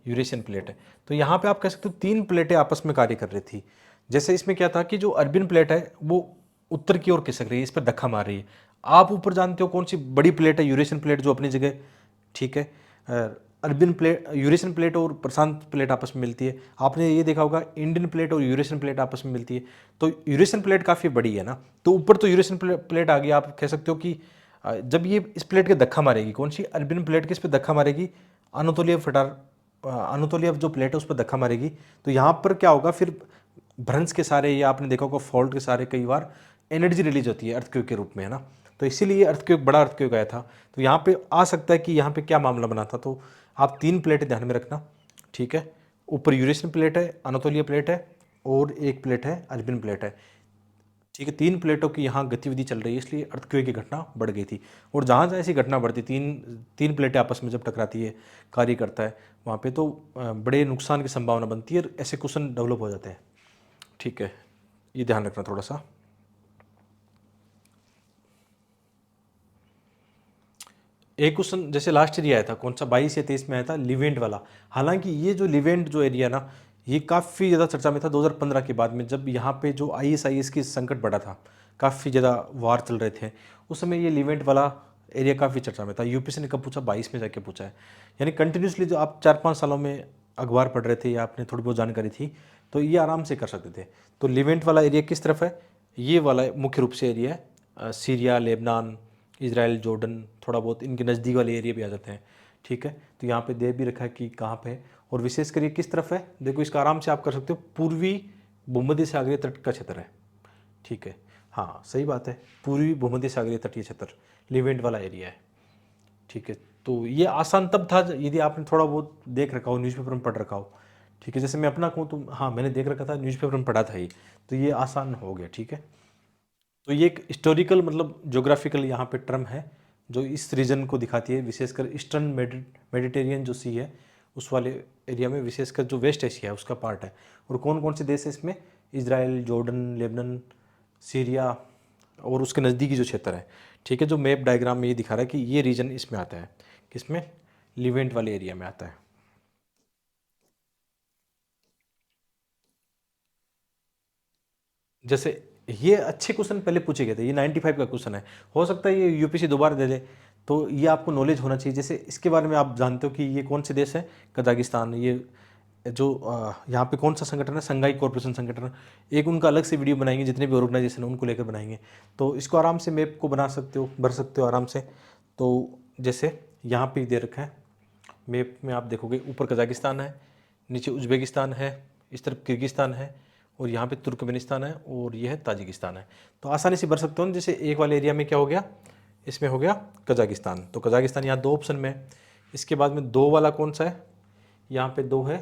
यूरेशियन प्लेट है। तो यहाँ पे आप कह सकते हो 3 प्लेटें आपस में कार्य कर रही थी। जैसे इसमें क्या था कि जो अरबियन प्लेट है वो उत्तर की ओर खिसक रही है, इस पर धक्का मार रही है। आप ऊपर जानते हो कौन सी बड़ी प्लेट है? यूरेशियन प्लेट, जो अपनी जगह, ठीक है। अरबियन प्लेट, यूरेशियन प्लेट और प्रशांत प्लेट आपस में मिलती है। आपने ये देखा होगा इंडियन प्लेट और यूरेशियन प्लेट आपस में मिलती है। तो यूरेशियन प्लेट काफ़ी बड़ी है ना, तो ऊपर तो यूरेशियन प्लेट आ गई। आप कह सकते हो कि जब ये इस प्लेट के धक्का मारेगी, कौन सी? अरबियन प्लेट, किस पे धक्का मारेगी? अनातोलिया पठार अनातोलिया जो प्लेट है उस पर धक्का मारेगी तो यहाँ पर क्या होगा, फिर भ्रंश के सारे, या आपने देखा होगा फॉल्ट के सारे कई बार एनर्जी रिलीज होती है अर्थक्वेक के रूप में, है ना। तो इसीलिए अर्थक्वेक, बड़ा अर्थक्वेक आया था। तो यहाँ पे आ सकता है कि यहाँ पे क्या मामला बना था। तो आप 3 प्लेटें ध्यान में रखना, ठीक है। ऊपर यूरेशियन प्लेट है, अनातोलिया प्लेट है, और एक प्लेट है अल्बियन प्लेट है, ठीक है। 3 प्लेटों की यहाँ गतिविधि चल रही है, इसलिए अर्थक्वेक की घटना बढ़ गई थी। और जहाँ जहाँ ऐसी घटना बढ़ती, तीन प्लेटें आपस में जब टकराती है, कार्य करता है वहाँ पे, तो बड़े नुकसान की संभावना बनती है और ऐसे क्वेश्चन डेवलप हो जाते हैं, ठीक है। ये ध्यान रखना थोड़ा सा। एक क्वेश्चन जैसे लास्ट ईयर आया था, कौन सा 22 या 23 में आया था, लिवेंट वाला। हालांकि ये जो लिवेंट जो एरिया ना, ये काफ़ी ज़्यादा चर्चा में था 2015 के बाद में, जब यहाँ पे जो ISIS की संकट बढ़ा था, काफ़ी ज़्यादा वार चल रहे थे, उस समय ये लिवेंट वाला एरिया काफ़ी चर्चा में था। यूपीएससी ने कब पूछा, 22 में जाके पूछा है। यानी कंटिन्यूसली जो आप 4-5 सालों में अखबार पढ़ रहे थे या आपने थोड़ी बहुत जानकारी थी, तो ये आराम से कर सकते थे। तो लिवेंट वाला एरिया किस तरफ है, ये वाला मुख्य रूप से एरिया है सीरिया, लेबनान, इजराइल, जॉर्डन, थोड़ा बहुत इनके नज़दीक वाले एरिया भी आ जाते हैं, ठीक है। तो यहाँ पे दे भी रखा है कि कहाँ पे है, और विशेषकर ये किस तरफ है, देखो इसका आराम से आप कर सकते हो, पूर्वी भूमध्य सागरीय तट का क्षेत्र है, ठीक है। हाँ सही बात है, पूर्वी भूमध्य सागरीय तटीय क्षेत्र लिवेंट वाला एरिया है, ठीक है। तो ये आसान तब था यदि आपने थोड़ा बहुत देख रखा हो, न्यूज़पेपर में पढ़ रखा हो, ठीक है। जैसे मैं अपना कहूँ तो हाँ, मैंने देख रखा था, न्यूज़पेपर में पढ़ा था ये, तो ये आसान हो गया, ठीक है। तो ये एक हिस्टोरिकल मतलब ज्योग्राफिकल यहाँ पे टर्म है जो इस रीजन को दिखाती है, विशेषकर ईस्टर्न मेडिटेरियन जो सी है उस वाले एरिया में, विशेषकर जो वेस्ट एशिया है उसका पार्ट है। और कौन कौन से देश है इसमें, इजराइल, जॉर्डन, लेबनान, सीरिया और उसके नज़दीकी जो क्षेत्र है, ठीक है। जो मैप डायग्राम में ये दिखा रहा है कि ये रीजन इसमें आता है, किसमें, लिवेंट वाले एरिया में आता है। जैसे ये अच्छे क्वेश्चन पहले पूछे गए थे, ये 95 का क्वेश्चन है, हो सकता है ये यूपीएससी दोबारा दे दे, तो ये आपको नॉलेज होना चाहिए। जैसे इसके बारे में आप जानते हो कि ये कौन से देश है, कजाकिस्तान, ये जो यहाँ पे कौन सा संगठन है, संघाई कॉर्पोरेशन संगठन, एक उनका अलग से वीडियो बनाएंगे, जितने भी ऑर्गेनाइजेशन है उनको लेकर बनाएंगे। तो इसको आराम से मैप को बना सकते हो, भर सकते हो आराम से। तो जैसे यहाँ पे दे रखा है मैप में, आप देखोगे ऊपर कजाकिस्तान है, नीचे उज्बेकिस्तान है, इस तरफ किर्गिस्तान है, और यहाँ पे तुर्कमेनिस्तान है, और ये है ताजिकिस्तान है। तो आसानी से भर सकते हो। जैसे एक वाले एरिया में क्या हो गया, इसमें हो गया कजाकिस्तान, तो कजाकिस्तान यहाँ 2 ऑप्शन में है। इसके बाद में 2 वाला कौन सा है, यहाँ पे 2 है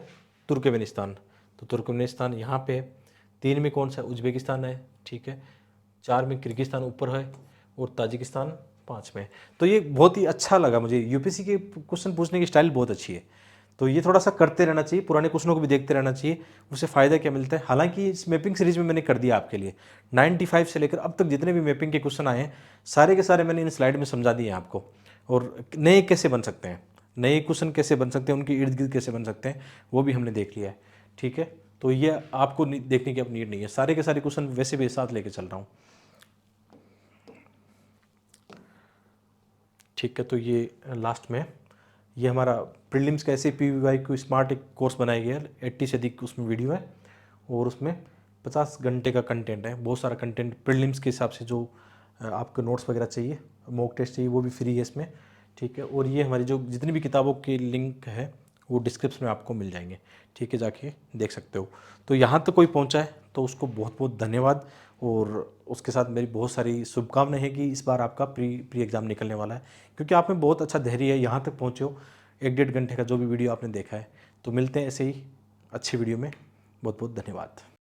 तुर्कमेनिस्तान, तो तुर्कमेनिस्तान यहाँ पे। 3 में कौन सा है, उज्बेकिस्तान है, ठीक है। 4 में किर्गिस्तान ऊपर है, और ताजिकिस्तान 5 में। तो ये बहुत ही अच्छा लगा मुझे, यूपीएससी के क्वेश्चन पूछने की स्टाइल बहुत अच्छी है। तो ये थोड़ा सा करते रहना चाहिए, पुराने क्वेश्चनों को भी देखते रहना चाहिए, उससे फ़ायदा क्या मिलता है। हालांकि इस मैपिंग सीरीज में मैंने कर दिया आपके लिए 95 से लेकर अब तक जितने भी मैपिंग के क्वेश्चन आए हैं, सारे के सारे मैंने इन स्लाइड में समझा दिए हैं आपको। और नए कैसे बन सकते हैं, नए क्वेश्चन कैसे बन सकते हैं, उनके इर्द गिर्द कैसे बन सकते हैं, वो भी हमने देख लिया है, ठीक है। तो ये आपको देखने की अब नीड नहीं है, सारे के सारे क्वेश्चन वैसे भी साथ लेके चल रहा हूँ, ठीक है। तो ये लास्ट में ये हमारा प्रीलिम्स का ऐसे PVY को स्मार्ट एक कोर्स बनाया गया है, 80 से अधिक उसमें वीडियो है, और उसमें 50 घंटे का कंटेंट है, बहुत सारा कंटेंट प्रीलिम्स के हिसाब से। जो आपको नोट्स वगैरह चाहिए, मॉक टेस्ट चाहिए, वो भी फ्री है इसमें, ठीक है। और ये हमारी जो जितनी भी किताबों के लिंक है वो डिस्क्रिप्शन में आपको मिल जाएंगे, ठीक है, जाके देख सकते हो। तो यहाँ तक कोई पहुँचा है तो उसको बहुत बहुत धन्यवाद, और उसके साथ मेरी बहुत सारी शुभकामनाएं हैं कि इस बार आपका प्री एग्ज़ाम निकलने वाला है, क्योंकि आप में बहुत अच्छा धैर्य है, यहाँ तक पहुँचे हो। 1-1.5 घंटे का जो भी वीडियो आपने देखा है। तो मिलते हैं ऐसे ही अच्छी वीडियो में, बहुत बहुत धन्यवाद।